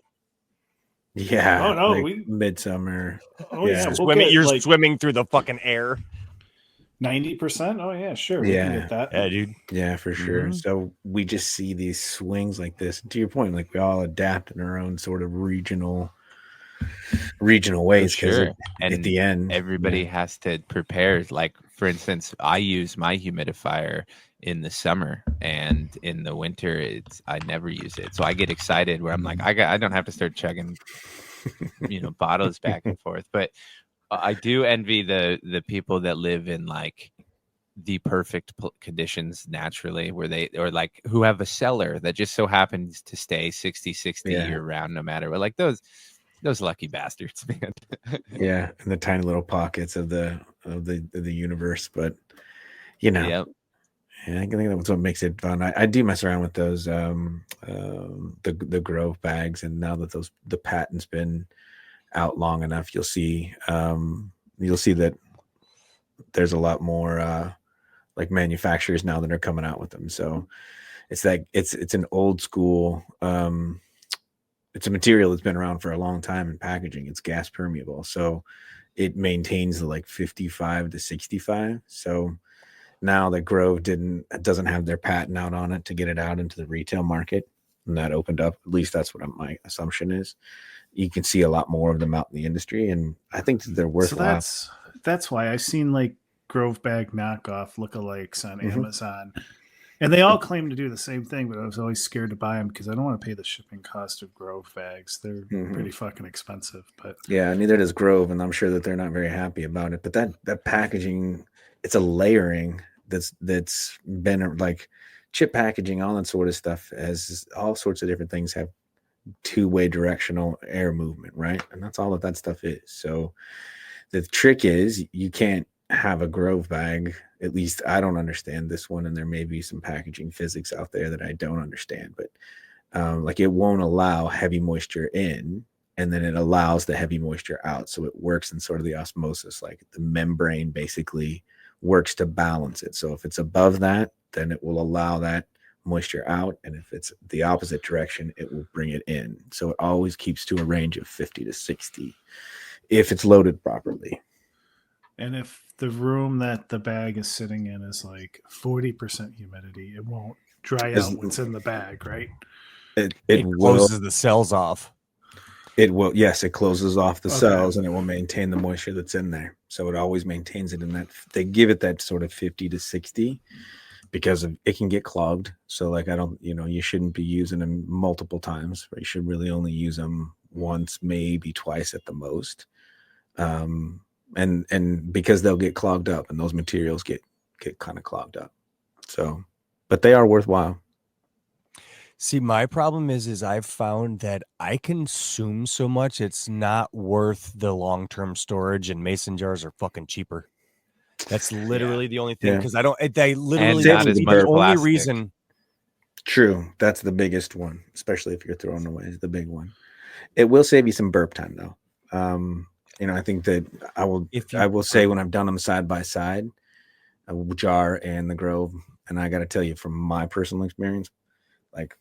Yeah. Oh no, midsummer. Oh yeah, you're swimming through the fucking air. 90%. Oh yeah, sure. Yeah, we can get that. Yeah, dude. Yeah, for sure. So we just see these swings like this. To your point, we all adapt in our own sort of regional ways, because at the end, everybody has to prepare. Like, for instance, I use my humidifier in the summer, and in the winter I never use it. So I get excited where I'm like, I don't have to start chugging bottles back and forth. But I do envy the people that live in the perfect conditions naturally, where who have a cellar that just so happens to stay 60 year round, no matter what. Those lucky bastards, man. Yeah, in the tiny little pockets of the universe. But yep. Yeah, I think that's what makes it fun. I do mess around with those the Grove bags, and now that the patent's been out long enough, you'll see that there's a lot more manufacturers now that are coming out with them. So it's it's an old school. It's a material that's been around for a long time in packaging. It's gas permeable, so it maintains the 55 to 65. So now that Grove doesn't have their patent out on it to get it out into the retail market, and that opened up, at least that's what my assumption is. You can see a lot more of them out in the industry, and I think that they're worthwhile. So that's why I've seen Grove bag knockoff lookalikes on Amazon, and they all claim to do the same thing, but I was always scared to buy them because I don't want to pay the shipping cost of Grove bags. They're pretty fucking expensive. But yeah, neither does Grove, and I'm sure that they're not very happy about it. But that packaging, it's a layering that's been chip packaging, all that sort of stuff, as all sorts of different things have two-way directional air movement, right? And that's all that stuff is. So the trick is you can't have a Grove bag, at least I don't understand this one, and there may be some packaging physics out there that I don't understand, but it won't allow heavy moisture in, and then it allows the heavy moisture out. So it works in sort of the osmosis, the membrane basically works to balance it. So if it's above that, then it will allow that moisture out, and if it's the opposite direction, it will bring it in. So it always keeps to a range of 50 to 60 if it's loaded properly. And if the room that the bag is sitting in is like 40% humidity, it won't dry out what's in the bag, right? It closes the cells off. It will, yes, it closes off the cells, and it will maintain the moisture that's in there. So it always maintains it in that. They give it that sort of 50 to 60 because it can get clogged. So like, you shouldn't be using them multiple times. Right? You should really only use them once, maybe twice at the most. And because they'll get clogged up, and those materials get kind of clogged up. So, but they are worthwhile. See, my problem is I've found that I consume so much, it's not worth the long-term storage, and mason jars are fucking cheaper. That's literally the only thing, because they literally, not as much the only plastic. reason. True. That's the biggest one, especially if you're throwing away, is the big one. It will save you some burp time though. I think that I will say when I've done them side by side, a jar and the Grove, and I got to tell you from my personal experience, like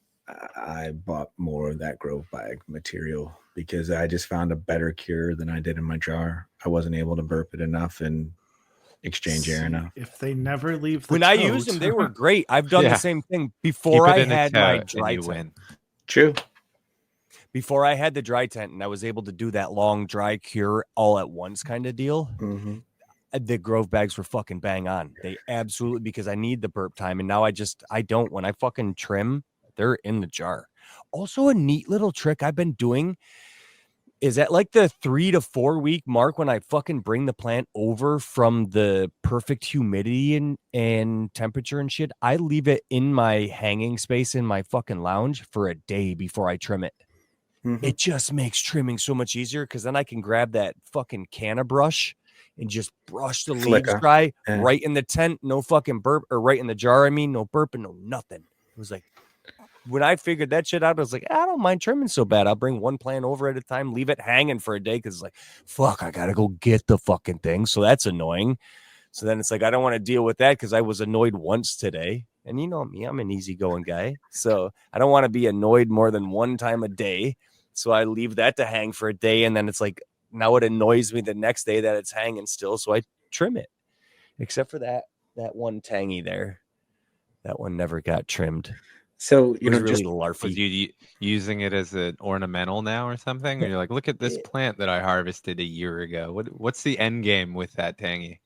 I bought more of that Grove bag material because I just found a better cure than I did in my jar. I wasn't able to burp it enough and exchange air enough. If they never leave the when tote, I used them, they were great. I've done the same thing before I had my dry tent. True. Before I had the dry tent and I was able to do that long dry cure all at once kind of deal. Mm-hmm. The Grove bags were fucking bang on. They absolutely, because I need the burp time. And now I don't. When I fucking trim, they're in the jar. Also, a neat little trick I've been doing is at like the 3 to 4 week mark, when I fucking bring the plant over from the perfect humidity and temperature and shit, I leave it in my hanging space in my fucking lounge for a day before I trim it. Mm-hmm. It just makes trimming so much easier, because then I can grab that fucking canna brush and just brush the leaves dry right in the tent. No fucking burp, or right in the jar. I mean, no burping, no nothing. It was like, when I figured that shit out, I was like, I don't mind trimming so bad. I'll bring one plant over at a time, leave it hanging for a day, because it's like, fuck, I gotta go get the fucking thing. So that's annoying. So then it's like, I don't want to deal with that, because I was annoyed once today. And you know me, I'm an easygoing guy. So I don't want to be annoyed more than one time a day. So I leave that to hang for a day. And then it's like, now it annoys me the next day that it's hanging still. So I trim it, except for that one tangy there. That one never got trimmed. So, really just larfy. Was you using it as an ornamental now or something? Or you're like, look at this plant that I harvested a year ago. What's the end game with that tangy?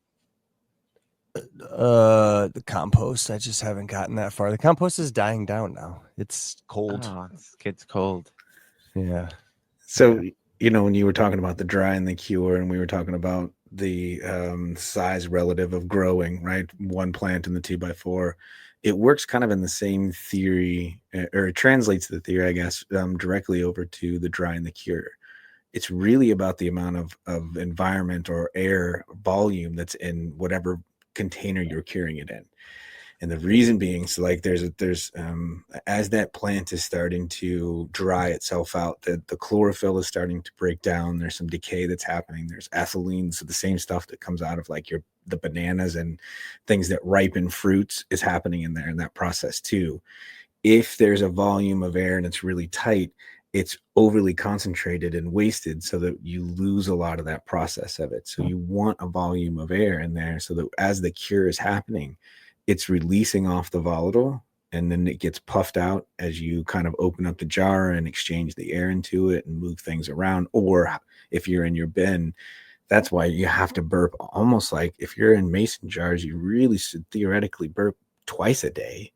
The compost. I just haven't gotten that far. The compost is dying down now. It's cold. Oh, it's cold. Yeah. So, when you were talking about the dry and the cure, and we were talking about the size relative of growing, right? One plant in the 2x4, it works kind of in the same theory, or it translates the theory, I guess, directly over to the dry and the cure. It's really about the amount of environment or air volume that's in whatever container you're curing it in. And the reason being, so like there's as that plant is starting to dry itself out, the chlorophyll is starting to break down. There's some decay that's happening. There's ethylene, so the same stuff that comes out of like the bananas and things that ripen fruits is happening in there in that process too. If there's a volume of air and it's really tight, it's overly concentrated and wasted, so that you lose a lot of that process of it. So you want a volume of air in there, so that as the cure is happening, it's releasing off the volatile, and then it gets puffed out as you kind of open up the jar and exchange the air into it and move things around. Or if you're in your bin, that's why you have to burp almost like, if you're in mason jars, you really should theoretically burp twice a day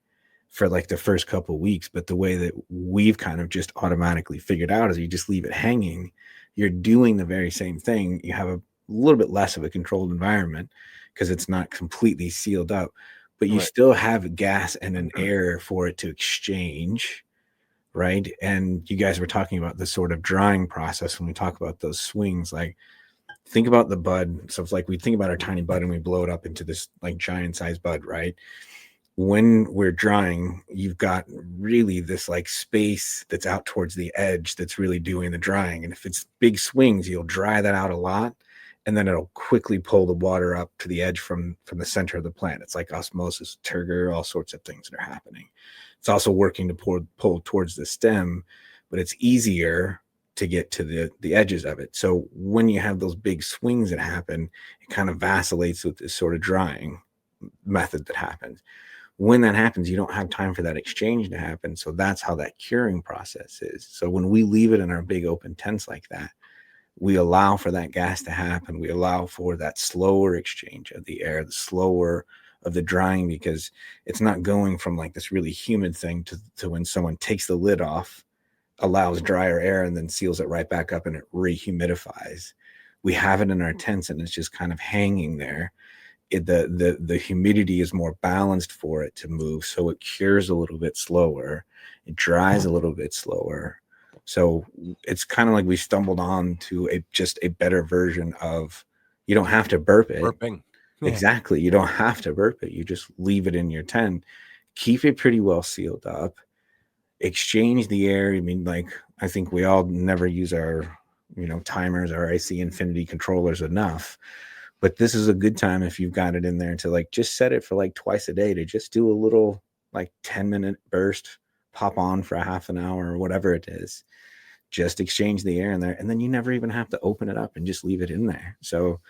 for like the first couple of weeks. But the way that we've kind of just automatically figured out is you just leave it hanging. You're doing the very same thing. You have a little bit less of a controlled environment because it's not completely sealed up, but you still have gas and an air for it to exchange, right? And you guys were talking about the sort of drying process when we talk about those swings. Like, think about the bud. So it's like we think about our tiny bud and we blow it up into this like giant size bud, right? When we're drying, you've got really this like space that's out towards the edge that's really doing the drying. And if it's big swings, you'll dry that out a lot. and then it'll quickly pull the water up to the edge from the center of the plant. It's like osmosis, turgor, all sorts of things that are happening. It's also working to pull towards the stem, but it's easier to get to the edges of it. So when you have those big swings that happen, it kind of vacillates with this sort of drying method that happens. When that happens, you don't have time for that exchange to happen. So that's how that curing process is. So when we leave it in our big open tents like that, we allow for that gas to happen. We allow for that slower exchange of the air, the slower of the drying, because it's not going from like this really humid thing to when someone takes the lid off, allows drier air, and then seals it right back up and it rehumidifies. We have it in our tents and it's just kind of hanging there. The humidity is more balanced for it to move, so it cures a little bit slower. It dries a little bit slower. So it's kind of like we stumbled on to just a better version of, you don't have to burp it. Burping. Yeah. Exactly. You don't have to burp it. You just leave it in your tent, keep it pretty well sealed up, exchange the air. I mean, like, I think we all never use our, timers, our IC Infinity controllers enough. But this is a good time if you've got it in there to like just set it for like twice a day to just do a little like 10-minute burst, pop on for a half an hour or whatever it is. Just exchange the air in there, and then you never even have to open it up and just leave it in there. So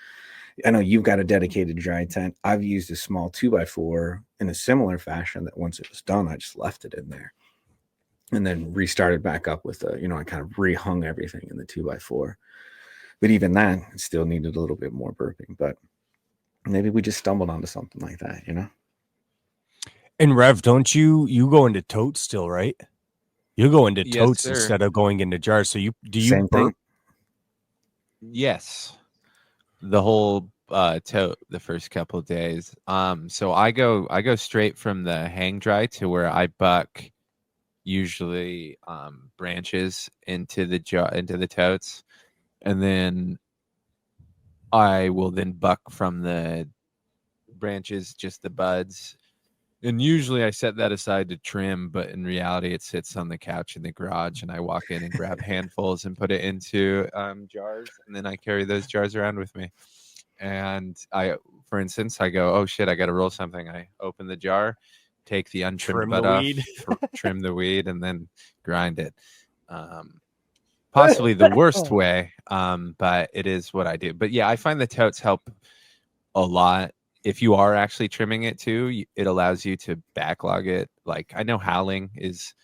I know you've got a dedicated dry tent. I've used a small 2x4 in a similar fashion that once it was done, I just left it in there and then restarted back up with I kind of rehung everything in the 2x4. But even that still needed a little bit more burping. But maybe we just stumbled onto something like that, And Rev, don't you go into totes still, right? You go into totes instead of going into jars. So do you Same thing? Yes. The whole tote the first couple of days. So I go straight from the hang dry to where I buck usually branches into the totes, and then I will then buck from the branches just the buds. And usually I set that aside to trim, but in reality it sits on the couch in the garage, and I walk in and grab handfuls and put it into jars, and then I carry those jars around with me. And for instance, I go, oh shit, I got to roll something. I open the jar, take the untrimmed bud off, trim the weed, and then grind it. Possibly the worst way, but it is what I do. But yeah, I find the totes help a lot. If you are actually trimming it too, it allows you to backlog it. Like, I know Howling is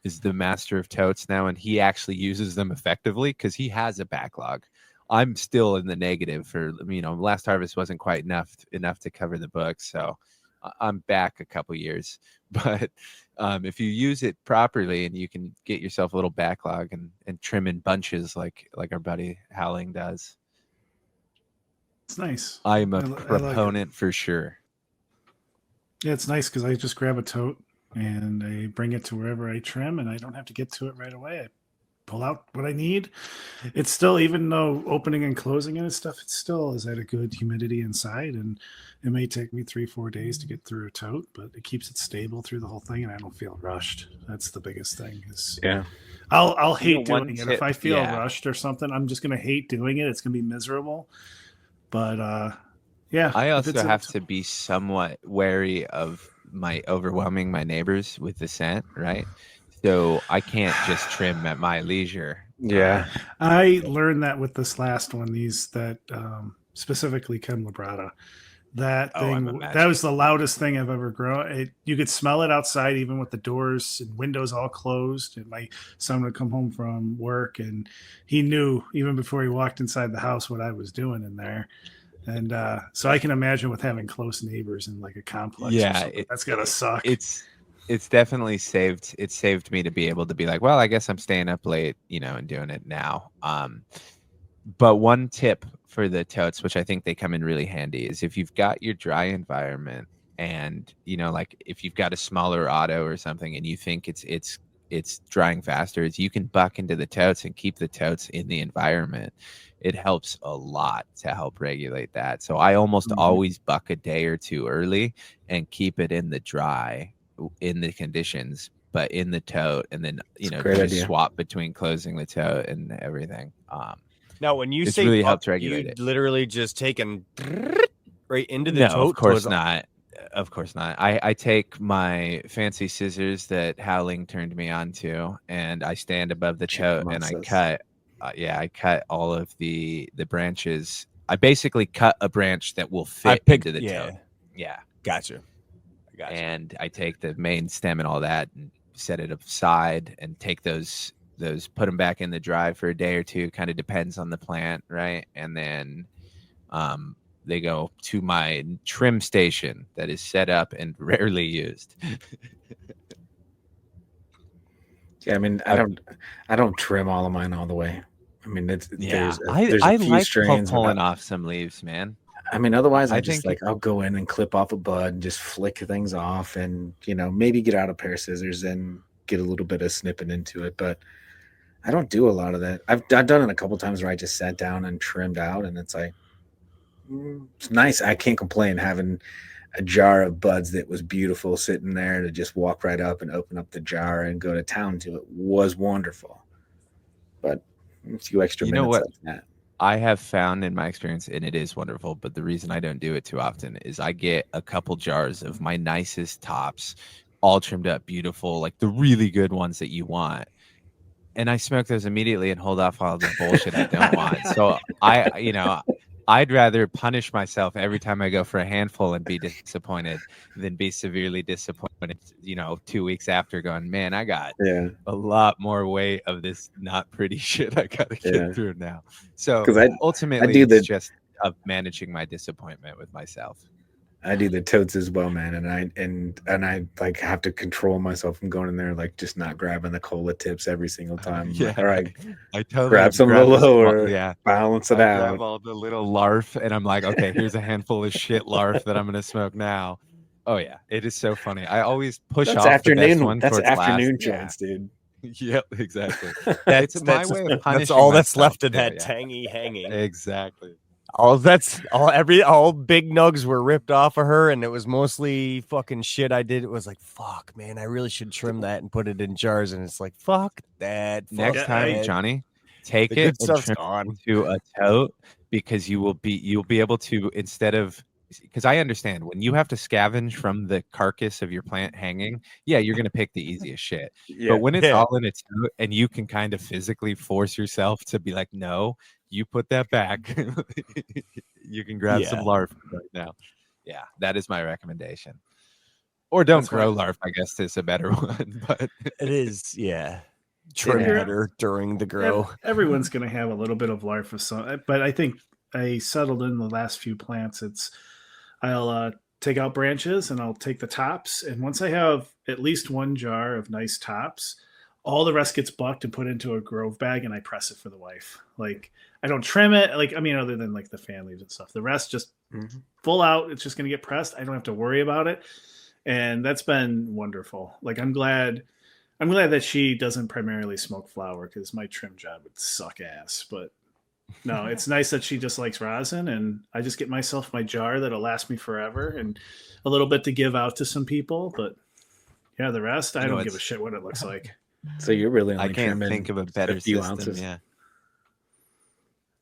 the master of totes now, and he actually uses them effectively because he has a backlog. I'm still in the negative for, last harvest wasn't quite enough to cover the books, so I'm back a couple years. But if you use it properly, and you can get yourself a little backlog and trim in bunches like our buddy Howling does. It's nice. I'm a proponent for sure. Yeah, it's nice because I just grab a tote and I bring it to wherever I trim, and I don't have to get to it right away. I pull out what I need. It's still, even though opening and closing it and stuff, it still is at a good humidity inside, and it may take me 3-4 days to get through a tote, but it keeps it stable through the whole thing, and I don't feel rushed. That's the biggest thing. I'll hate doing it. If I feel rushed or something, I'm just going to hate doing it. It's going to be miserable. But yeah, I also have to be somewhat wary of overwhelming my neighbors with the scent, right? So I can't just trim at my leisure. Yeah. I learned that with this last one, specifically Chem Labrada. That thing, that was the loudest thing I've ever grown. You could smell it outside, even with the doors and windows all closed. And my son would come home from work, and he knew even before he walked inside the house what I was doing in there. And so I can imagine with having close neighbors in like a complex. Yeah, that's gonna suck. It's definitely saved. It saved me to be able to be like, well, I guess I'm staying up late, and doing it now. But one tip for the totes, which I think they come in really handy, is if you've got your dry environment, and like if you've got a smaller auto or something, and you think it's drying faster, is you can buck into the totes and keep the totes in the environment. It helps a lot to help regulate that. So I almost always buck a day or two early and keep it in the dry, in the conditions, but in the tote, and then just swap between closing the tote and everything. Now, when you It's say really up, helped regulate you it. literally just take and right into the No, tote. of course not. Of course not. I take my fancy scissors that Howling turned me on to, and I stand above the tote and I cut. I cut all of the branches. I basically cut a branch that will fit into the tote. Yeah, gotcha. And I take the main stem and all that and set it aside and take those put them back in the drive for a day or two. Kind of depends on the plant, right? And then they go to my trim station that is set up and rarely used. Yeah, I mean, I don't trim all of mine all the way. I mean, there's I a few like strains pulling off some leaves, man. I mean, otherwise I just think I'll go in and clip off a bud and just flick things off, and maybe get out a pair of scissors and get a little bit of snipping into it. But I don't do a lot of that. I've done it a couple times where I just sat down and trimmed out, and it's like it's nice. I can't complain having a jar of buds that was beautiful sitting there to just walk right up and open up the jar and go to town to. It was wonderful. But a few extra minutes what? like that. I have found in my experience, and it is wonderful, but the reason I don't do it too often is I get a couple jars of my nicest tops, all trimmed up, beautiful, like the really good ones that you want. And I smoke those immediately and hold off all the bullshit I don't want. So I'd rather punish myself every time I go for a handful and be disappointed than be severely disappointed, 2 weeks after going, man, I got a lot more weight of this not pretty shit I got to get through now. So ultimately, it's just of managing my disappointment with myself. I do the totes as well, man, and I like have to control myself from going in there like just not grabbing the cola tips every single time. Like, all right, I totally grab some of the lower, balance it out. Grab all the little larf, and I'm like, okay, here's a handful of shit larf that I'm gonna smoke now. Oh yeah, it is so funny. I always push off the best one. That's towards afternoon last. Chance, dude. Yep, exactly. It's my way of punishing. That's all that's myself, left of that tangy hanging. Exactly. All big nugs were ripped off of her, and it was mostly fucking shit I did. It was like, fuck, man, I really should trim that and put it in jars. And it's like, fuck that. Next time, Johnny, take it and trim it to a tote, because you'll be able to, instead of, because I understand when you have to scavenge from the carcass of your plant hanging, you're gonna pick the easiest shit. But when it's all in its tote and you can kind of physically force yourself to be like, no, you put that back. You can grab some larf right now. Yeah, that is my recommendation. Or don't grow larf, I guess is a better one. But it is, trim better during the grow. Everyone's going to have a little bit of larf of some, but I think I settled in the last few plants. I'll take out branches and I'll take the tops. And once I have at least one jar of nice tops, all the rest gets bucked and put into a grove bag, and I press it for the wife. Like, I don't trim it. Like, I mean, other than like the fan leaves and stuff, the rest just full out. It's just going to get pressed. I don't have to worry about it. And that's been wonderful. Like, I'm glad that she doesn't primarily smoke flower, because my trim job would suck ass. But no, it's nice that she just likes rosin, and I just get myself my jar that'll last me forever and a little bit to give out to some people. But yeah, the rest, I don't give a shit what it looks like. So you're really only I can't think of a better few system. Ounces. Yeah,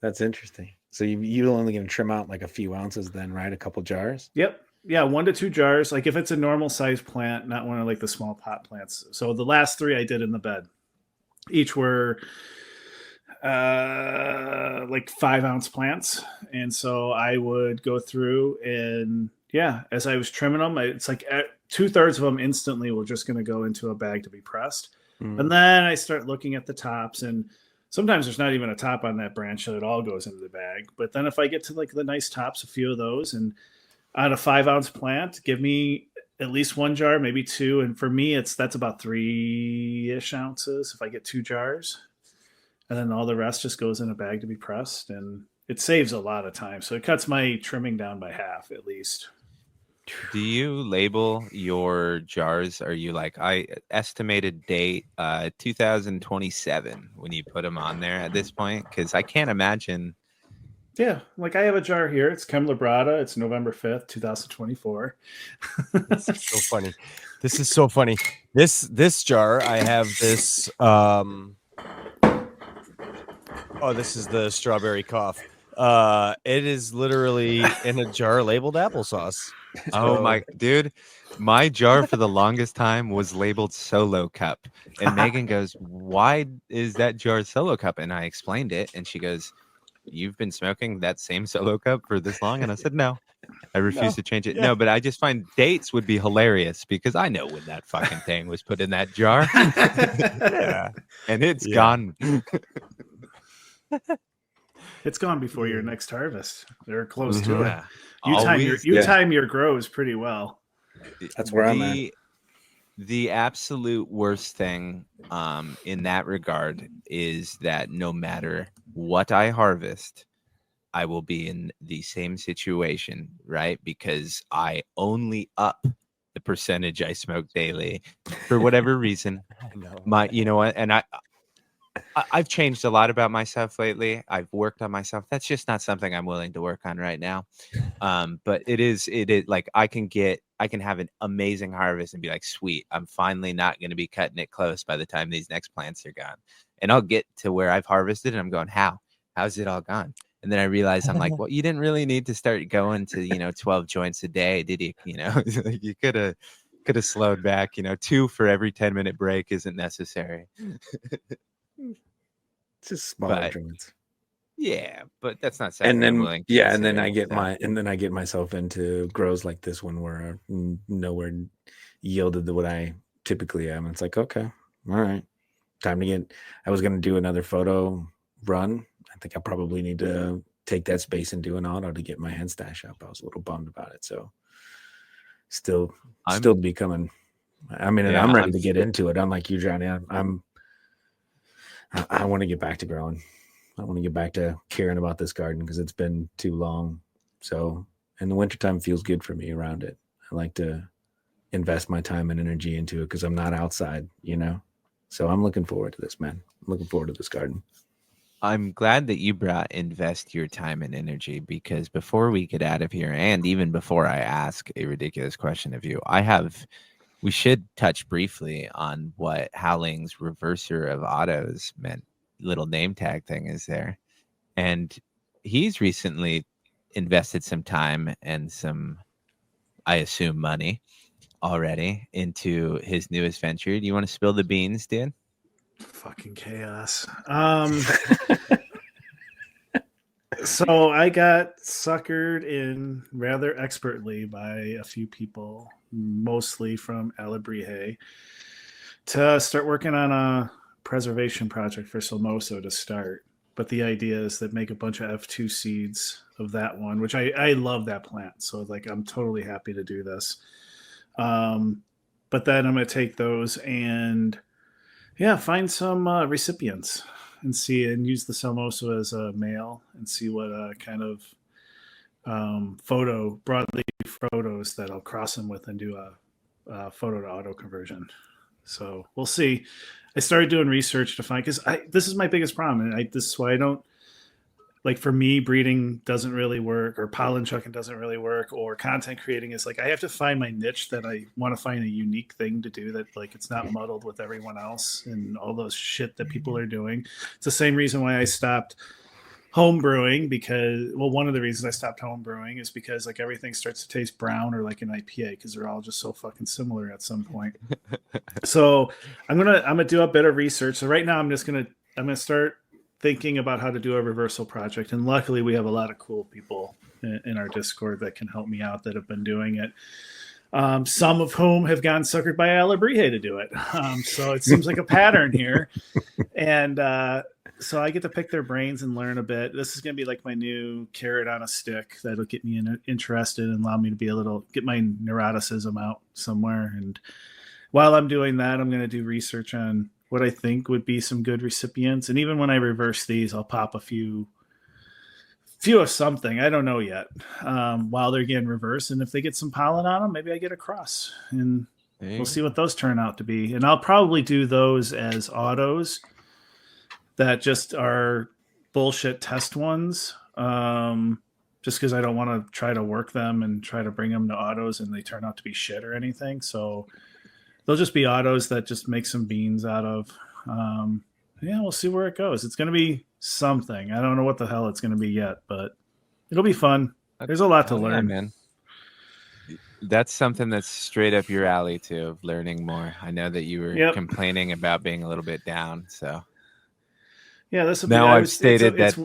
that's interesting. So you're only going to trim out like a few ounces then, right? A couple jars? Yep. Yeah, 1 to 2 jars. Like if it's a normal size plant, not one of like the small pot plants. So the last 3 I did in the bed, each were like 5-ounce plants. And so I would go through and as I was trimming them, it's like 2/3 of them instantly were just going to go into a bag to be pressed. And then I start looking at the tops, and sometimes there's not even a top on that branch, so it all goes into the bag. But then if I get to like the nice tops, a few of those, and on a 5-ounce plant, give me at least 1 jar, maybe 2. And for me, that's about 3-ish ounces if I get 2 jars. And then all the rest just goes in a bag to be pressed, and it saves a lot of time. So it cuts my trimming down by half at least. Do you label your jars? Are you like, I estimated date 2027 when you put them on there at this point? Because I can't imagine. Yeah, like I have a jar here. It's Chem Labrada. It's November 5th, 2024. This is so funny. This is so funny. This jar, I have this Oh, this is the strawberry cough. It is literally in a jar labeled applesauce. Oh my dude, my jar for the longest time was labeled Solo Cup. And Megan goes, "Why is that jar Solo Cup?" And I explained it, and she goes, "You've been smoking that same Solo Cup for this long?" And I said, "No. I refuse to change it." Yeah. No, but I just find dates would be hilarious because I know when that fucking thing was put in that jar. Yeah. And it's gone. It's gone before your next harvest. They're close to it. Always. You time your grows pretty well. That's where I'm at. The absolute worst thing in that regard is that no matter what I harvest, I will be in the same situation, right? Because I only up the percentage I smoke daily for whatever reason. You know what? And I've changed a lot about myself lately. I've worked on myself. That's just not something I'm willing to work on right now. But it is like I can have an amazing harvest and be like, sweet, I'm finally not going to be cutting it close by the time these next plants are gone. And I'll get to where I've harvested and I'm going, how's it all gone? And then I realize I'm like, well, you didn't really need to start going to, 12 joints a day, did you? You could have slowed back, 2 for every 10-minute break isn't necessary. It's just smaller joints. Yeah, but that's not something and then I'm willing to and then I get consider, I get myself into grows like this one where nowhere yielded what I typically am. It's like, okay, all right, time to get. I was gonna do another photo run. I think I probably need to take that space and do an auto to get my head stash up. I was a little bummed about it, so still becoming. I mean, and I'm ready to get into it. Unlike you, Johnny, I want to get back to growing. I want to get back to caring about this garden because it's been too long. So, and the wintertime feels good for me around it. I like to invest my time and energy into it because I'm not outside, So I'm looking forward to this, man. I'm looking forward to this garden. I'm glad that you brought invest your time and energy because before we get out of here, and even before I ask a ridiculous question of you, we should touch briefly on what Howling's reverser of autos meant. Little name tag thing is there. And he's recently invested some time and some, I assume, money already into his newest venture. Do you want to spill the beans, dude? Fucking chaos. So I got suckered in rather expertly by a few people, mostly from Alabrije, to start working on a preservation project for Salmoso to start. But the idea is that make a bunch of F2 seeds of that one, which I love that plant. So like I'm totally happy to do this. But then I'm going to take those and find some recipients and use the Salmoso as a male and see what kind of broadleaf photos that I'll cross them with and do a photo to auto conversion. So we'll see. I started doing research to find, because this is my biggest problem. And this is why I don't, like, for me, breeding doesn't really work, or pollen chucking doesn't really work, or content creating is like, I have to find my niche that I want to find a unique thing to do that, like, it's not muddled with everyone else and all those shit that people are doing. It's the same reason why I stopped home brewing, because, well, one of the reasons I stopped home brewing is because, like, everything starts to taste brown or like an IPA because they're all just so fucking similar at some point. So I'm gonna do a bit of research. So right now I'm gonna start thinking about how to do a reversal project, and luckily we have a lot of cool people in our Discord that can help me out that have been doing it. Some of whom have gotten suckered by Alabrije to do it. So it seems like a pattern here. And so I get to pick their brains and learn a bit. This is going to be like my new carrot on a stick that'll get me interested and allow me to get my neuroticism out somewhere. And while I'm doing that, I'm going to do research on what I think would be some good recipients. And even when I reverse these, I'll pop a few of something. I don't know yet, while they're getting reversed. And if they get some pollen on them, maybe I get a cross. And we'll see what those turn out to be. And I'll probably do those as autos that just are bullshit test ones, just because I don't want to try to work them and try to bring them to autos and they turn out to be shit or anything. So they'll just be autos that just make some beans out of. Yeah, we'll see where it goes. It's going to be something. I don't know what the hell it's going to be yet, but it'll be fun. There's a lot to learn, man. That's something that's straight up your alley too, of learning more. I know that you were complaining about being a little bit down, so yeah, this will now be, I've stated that.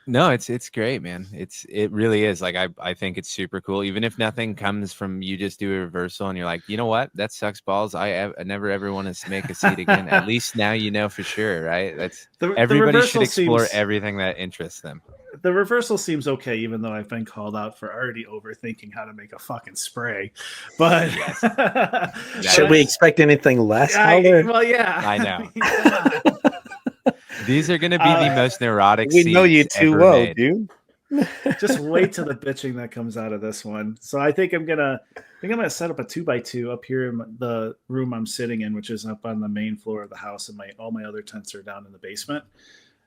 No, it's great, man. It really is. Like I think it's super cool. Even if nothing comes from you, just do a reversal, and you're like, you know what, that sucks balls. I never ever want to make a seed again. At least now you know for sure, right? That's everybody should explore everything that interests them. The reversal seems okay, even though I've been called out for already overthinking how to make a fucking spray. But should we expect anything less? Well, yeah, I know. These are going to be the most neurotic. We know you too well, dude. Just wait till the bitching that comes out of this one. So I think I'm gonna set up a 2x2 up here in the room I'm sitting in, which is up on the main floor of the house, and all my other tents are down in the basement.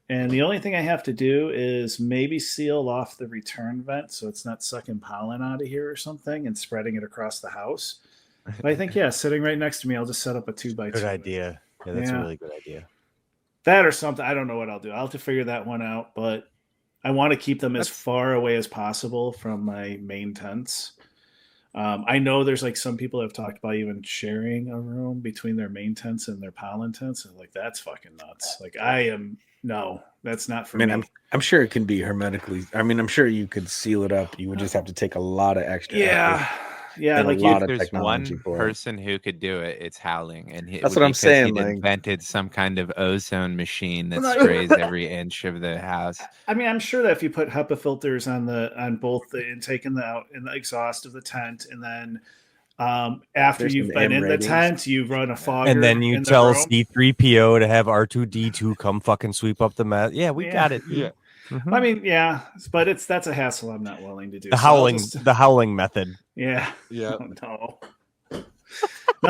And the only thing I have to do is maybe seal off the return vent so it's not sucking pollen out of here or something and spreading it across the house. But I think, sitting right next to me, I'll just set up a 2x2. Good idea. Yeah, that's a really good idea. That or something. I don't know what I'll do. I'll have to figure that one out, but I want to keep them as far away as possible from my main tents. I know there's like some people have talked about even sharing a room between their main tents and their pollen tents. And like, that's fucking nuts. Like no, that's not for me. I'm sure it can be hermetically. I mean, I'm sure you could seal it up. You would just have to take a lot of extra effort. Yeah, like there's one person who could do it, it's Howling, and that's what I'm saying. He invented some kind of ozone machine that sprays every inch of the house. I mean, I'm sure that if you put HEPA filters on both the intake and the exhaust of the tent, and then after you've been in the tent, you run a fogger, and then you tell C-3PO to have R2-D2 come fucking sweep up the mess. Yeah, we got it. Yeah. Mm-hmm. I mean, but that's a hassle I'm not willing to do. The howling method. Yeah. Yeah. No,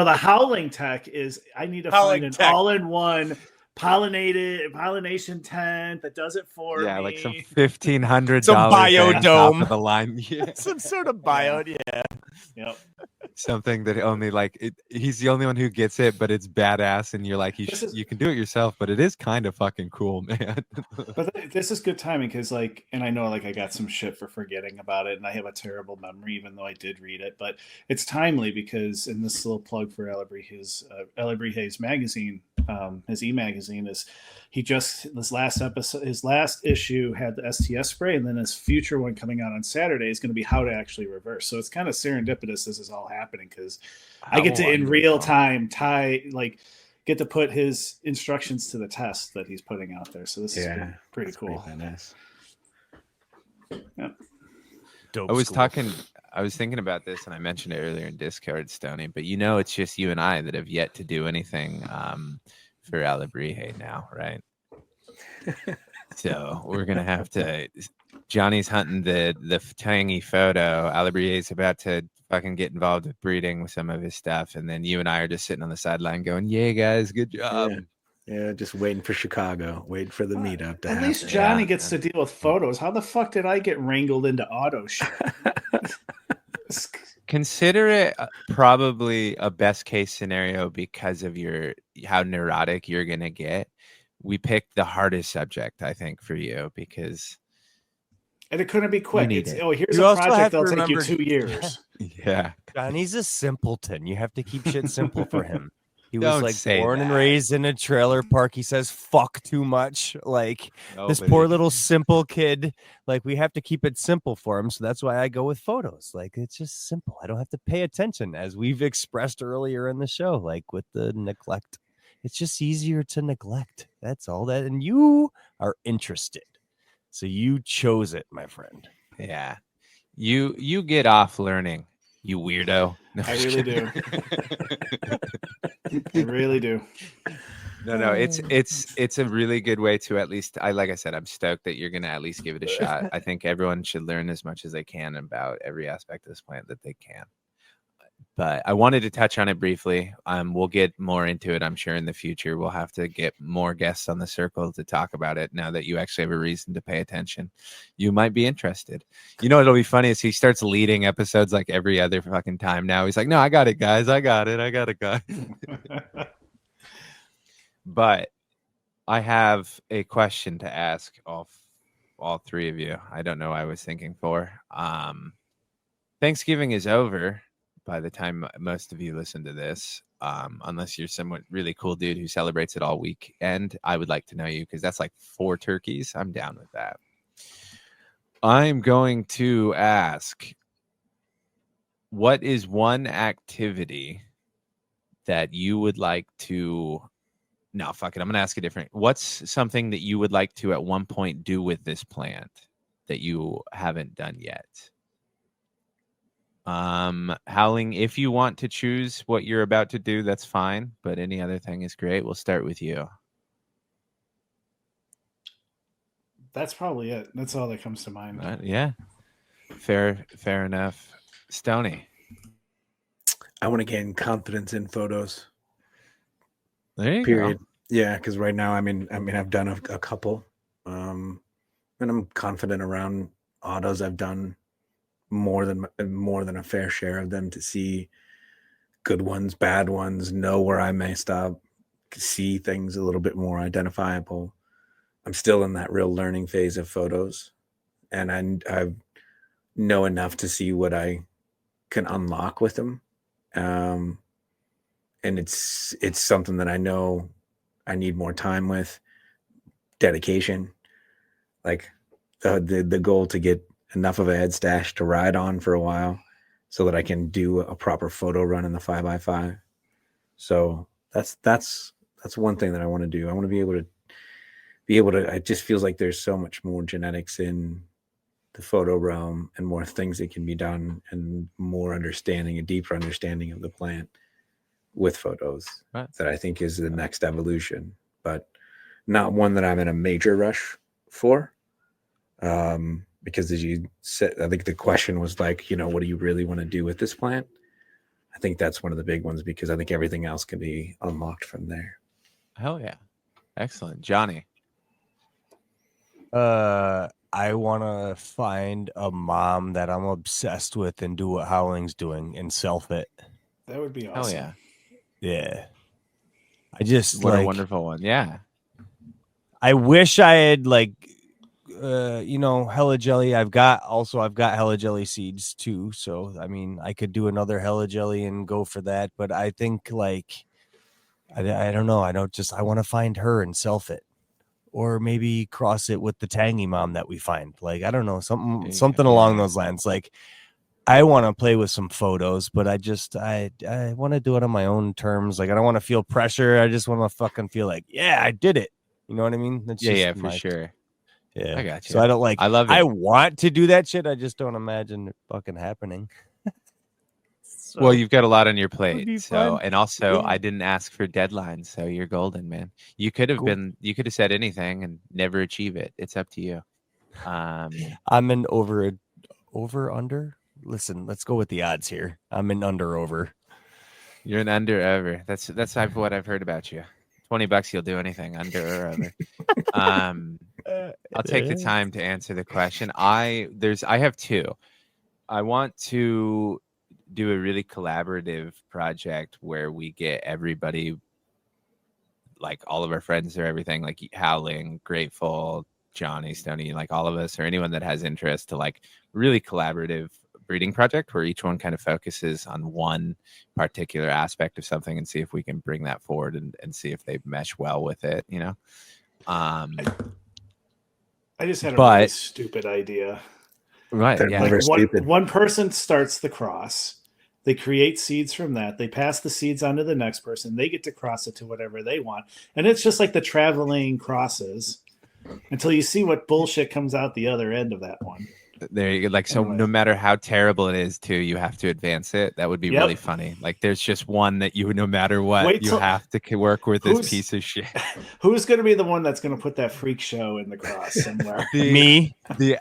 the howling tech is I need to find an all-in-one pollination tent that does it for me. Yeah, like some $1,500 biodome of the line. Yeah. Some sort of biodome. Yeah. Yep. Something that only he's the only one who gets it, but it's badass, and you're like, you can do it yourself, but it is kind of fucking cool, man. But this is good timing because, and I know, I got some shit for forgetting about it, and I have a terrible memory, even though I did read it. But it's timely because, in this little plug for Elabrihe's magazine, his e-magazine is his last issue had the STS spray, and then his future one coming out on Saturday is going to be how to actually reverse. So it's kind of serendipitous this is all happening because I get to in real time get to put his instructions to the test that he's putting out there. So this is pretty cool. Nice. Yeah. I was thinking about this, and I mentioned it earlier in Discord, Stoney, but it's just you and I that have yet to do anything for Elabrihe now, right? So we're gonna have to. Johnny's hunting the tangy photo. Elabrihe's about to fucking get involved with breeding with some of his stuff, and then you and I are just sitting on the sideline going, "Yay, guys, good job." Yeah, just waiting for Chicago, waiting for the meetup to happen. At least Johnny gets to deal with photos. How the fuck did I get wrangled into auto shit? Consider it probably a best case scenario because of how neurotic you're gonna get. We picked the hardest subject, I think, for you because. And it couldn't be quick. Here's a project that'll take you 2 years. Yeah. Johnny's a simpleton. You have to keep shit simple for him. He was born and raised in a trailer park. He says fuck too much. This poor little simple kid. We have to keep it simple for him. So that's why I go with photos. It's just simple. I don't have to pay attention, as we've expressed earlier in the show, with the neglect. It's just easier to neglect. That's all that. And you are interested. So you chose it, my friend. Yeah. You get off learning, you weirdo. No, I really do. I really do. No, it's a really good way to at least, like I said, I'm stoked that you're going to at least give it a shot. I think everyone should learn as much as they can about every aspect of this plant that they can. But I wanted to touch on it briefly. We'll get more into it, I'm sure, in the future. We'll have to get more guests on the circle to talk about it now that you actually have a reason to pay attention. You might be interested. It'll be funny is he starts leading episodes like every other fucking time now. He's like, no, I got it, guys. I got it, guys. But I have a question to ask all three of you. I don't know what I was thinking for. Thanksgiving is over by the time most of you listen to this, unless you're someone really cool dude who celebrates it all weekend. I would like to know you because that's like 4 turkeys. I'm down with that. I'm going to ask, what is one activity that you would like to... No, fuck it. I'm going to ask a different. What's something that you would like to at one point do with this plant that you haven't done yet? Howling, if you want to choose what you're about to do, that's fine. But any other thing is great. We'll start with you. That's probably it. That's all that comes to mind. Yeah. Fair enough. Stoney. I want to gain confidence in photos. There you Period. go. Yeah, because right now, I mean, I've done a couple, and I'm confident around autos. I've done more than a fair share of them to see good ones, bad ones, know where I may stop, see things a little bit more identifiable. I'm still in that real learning phase of photos, and I know enough to see what I can unlock with them. And it's something that I know I need more time with, dedication, like the goal to get enough of a head stash to ride on for a while so that I can do a proper photo run in the 5x5. So that's one thing that I want to do. I want to be able to, it just feels like there's so much more genetics in the photo realm and more things that can be done and more understanding, a deeper understanding of the plant with photos, right, that I think is the next evolution, but not one that I'm in a major rush for. Because as you said, I think the question was like, what do you really want to do with this plant? I think that's one of the big ones because I think everything else can be unlocked from there. Hell yeah. Excellent. Johnny. I want to find a mom that I'm obsessed with and do what Howling's doing and self it. That would be awesome. Hell yeah. Yeah. I just what a wonderful one. Yeah. I wish I had Hella Jelly. I've got Hella Jelly seeds too. So, I mean, I could do another Hella Jelly and go for that. But I think I don't know. I want to find her and self it, or maybe cross it with the Tangy Mom that we find. I don't know, something along those lines. I want to play with some photos, but I want to do it on my own terms. I don't want to feel pressure. I just want to fucking feel like, yeah, I did it. You know what I mean? That's for sure. Yeah, I got you. So I don't I love it. I want to do that shit. I just don't imagine it fucking happening. Well, you've got a lot on your plate. So, fun. And also I didn't ask for deadlines. So you're golden, man. You could have you could have said anything and never achieve it. It's up to you. I'm an over under. Listen, let's go with the odds here. I'm an under over. You're an under over. That's what I've heard about you. $20, you'll do anything under or over. I'll take the time to answer the question. I have 2. I want to do a really collaborative project where we get everybody, like all of our friends or everything, like Howling, Grateful, Johnny, Stoney, like all of us or anyone that has interest, to really collaborative breeding project where each one kind of focuses on one particular aspect of something and see if we can bring that forward and see if they mesh well with it, I just had a really stupid idea. Right. Yeah. One person starts the cross. They create seeds from that. They pass the seeds on to the next person. They get to cross it to whatever they want. And it's just like the traveling crosses until you see what bullshit comes out the other end of that one. There you go. So no matter how terrible it is too, you have to advance it. That would be really funny. There's just one that you, no matter what, you have to work with this piece of shit. Who's going to be the one that's going to put that freak show in the cross somewhere? Me. The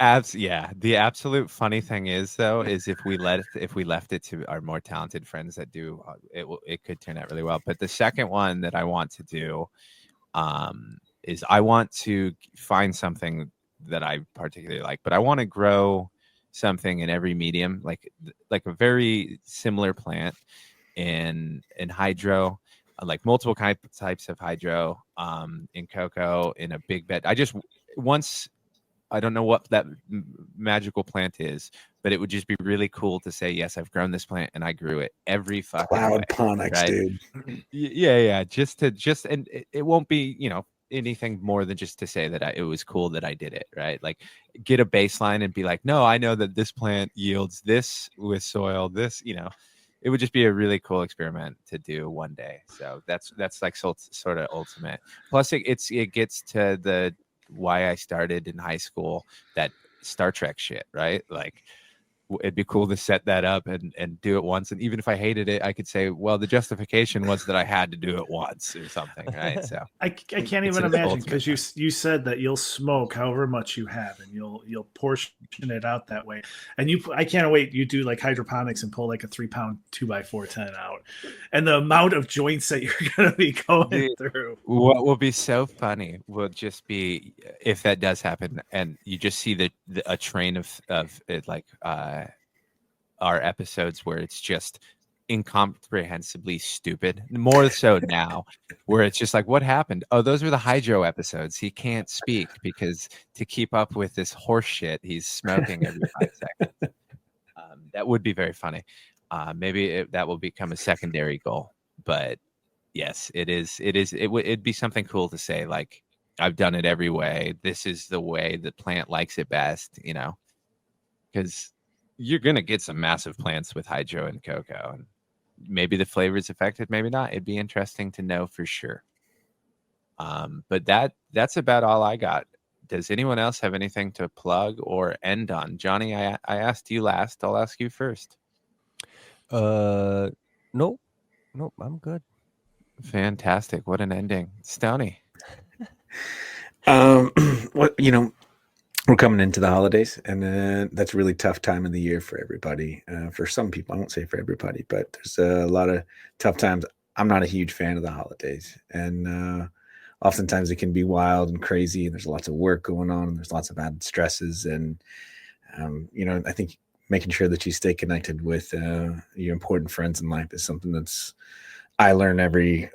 absolute funny thing is though, is if we left it to our more talented friends that do it could turn out really well. But the second one that I want to do, is I want to find something that I particularly like, but I want to grow something in every medium, like a very similar plant in hydro, like multiple types of hydro in cocoa in a big bed. I don't know what that magical plant is, but it would just be really cool to say, yes, I've grown this plant and I grew it every fucking cloud way, ponics, right? dude. Yeah. And it won't be, anything more than just to say that it was cool that I did it, right? Like get a baseline and be like, no, I know that this plant yields this with soil, this, it would just be a really cool experiment to do one day. So that's like sort of ultimate. Plus it gets to the why I started in high school, that Star Trek shit, right? Like it'd be cool to set that up and do it once. And even if I hated it, I could say, well, the justification was that I had to do it once or something, right? So I can't even imagine, because you said that you'll smoke however much you have and you'll portion it out that way. And I can't wait. You do like hydroponics and pull like a 3-pound 2x410 out, and the amount of joints that you're going to be going through. What will be so funny will just be if that does happen and you just see a train of it, like our episodes where it's just incomprehensibly stupid, more so now, where it's just like, what happened? Oh, those were the hydro episodes. He can't speak because to keep up with this horse shit, he's smoking every 5 seconds. That would be very funny. Maybe that will become a secondary goal, but yes, it'd be something cool to say, like, I've done it every way. This is the way the plant likes it best, because you're going to get some massive plants with hydro and cocoa, and maybe the flavor is affected, maybe not. It'd be interesting to know for sure. But that's about all I got. Does anyone else have anything to plug or end on? Johnny, I asked you last. I'll ask you first. Nope, I'm good. Fantastic. What an ending. Stoney. We're coming into the holidays, and that's a really tough time of the year for everybody. For some people, I won't say for everybody, but there's a lot of tough times. I'm not a huge fan of the holidays, and oftentimes it can be wild and crazy. And there's lots of work going on, and there's lots of bad stresses. And I think making sure that you stay connected with your important friends in life is something that's I learn every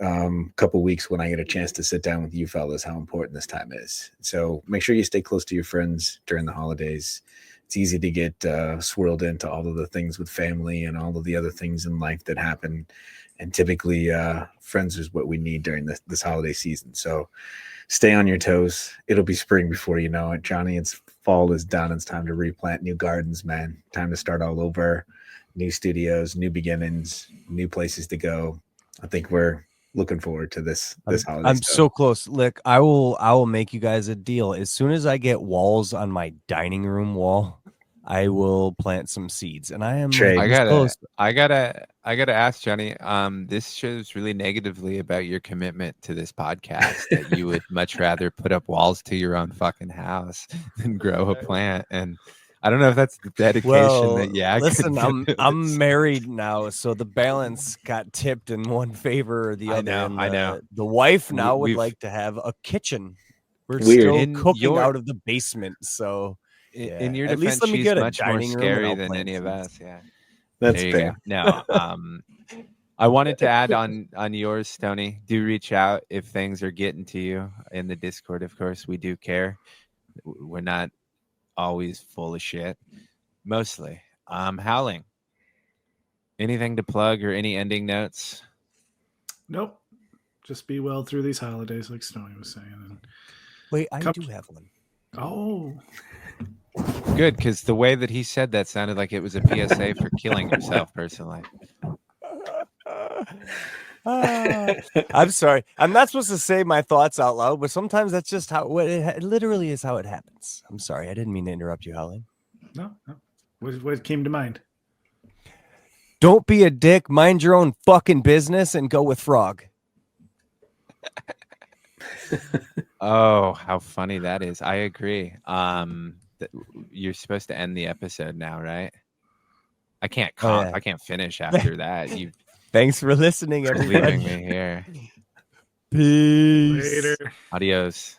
couple weeks when I get a chance to sit down with you fellas how important this time is. So make sure you stay close to your friends during the holidays. It's easy to get swirled into all of the things with family and all of the other things in life that happen. And typically friends is what we need during this holiday season. So stay on your toes. It'll be spring before you know it. Johnny, it's fall is done. It's time to replant new gardens, man. Time to start all over. New studios, new beginnings, new places to go. I think we're looking forward to this holiday. I'm so close. Look, I will make you guys a deal. As soon as I get walls on my dining room wall, I will plant some seeds. And I am close. I gotta ask Johnny. This shows really negatively about your commitment to this podcast. That you would much rather put up walls to your own fucking house than grow a plant. And I don't know if that's the dedication listen, I'm married now, so the balance got tipped in one favor or the other. I know. The wife now would like to have a kitchen. We're still cooking out of the basement, so in your at defense, least let me she's get a much more dining room scary than any of us. Yeah, that's fair. No, I wanted to add on yours, Stoney. Do reach out if things are getting to you in the Discord. Of course, we do care. We're not always full of shit, mostly. Howling, anything to plug or any ending notes? Nope, just be well through these holidays, like Stoney was saying. And wait, I do have one. Oh, good, because the way that he said that sounded like it was a PSA for killing yourself personally. I'm sorry. I'm not supposed to say my thoughts out loud, but sometimes that's just how it literally is how it happens. I'm sorry. I didn't mean to interrupt you, Howling. No. What came to mind? Don't be a dick. Mind your own fucking business and go with Frog. Oh, how funny that is. I agree. You're supposed to end the episode now, right? I can't I can't finish after that. You Thanks for listening, everybody. Leaving me here. Peace. Later. Adios.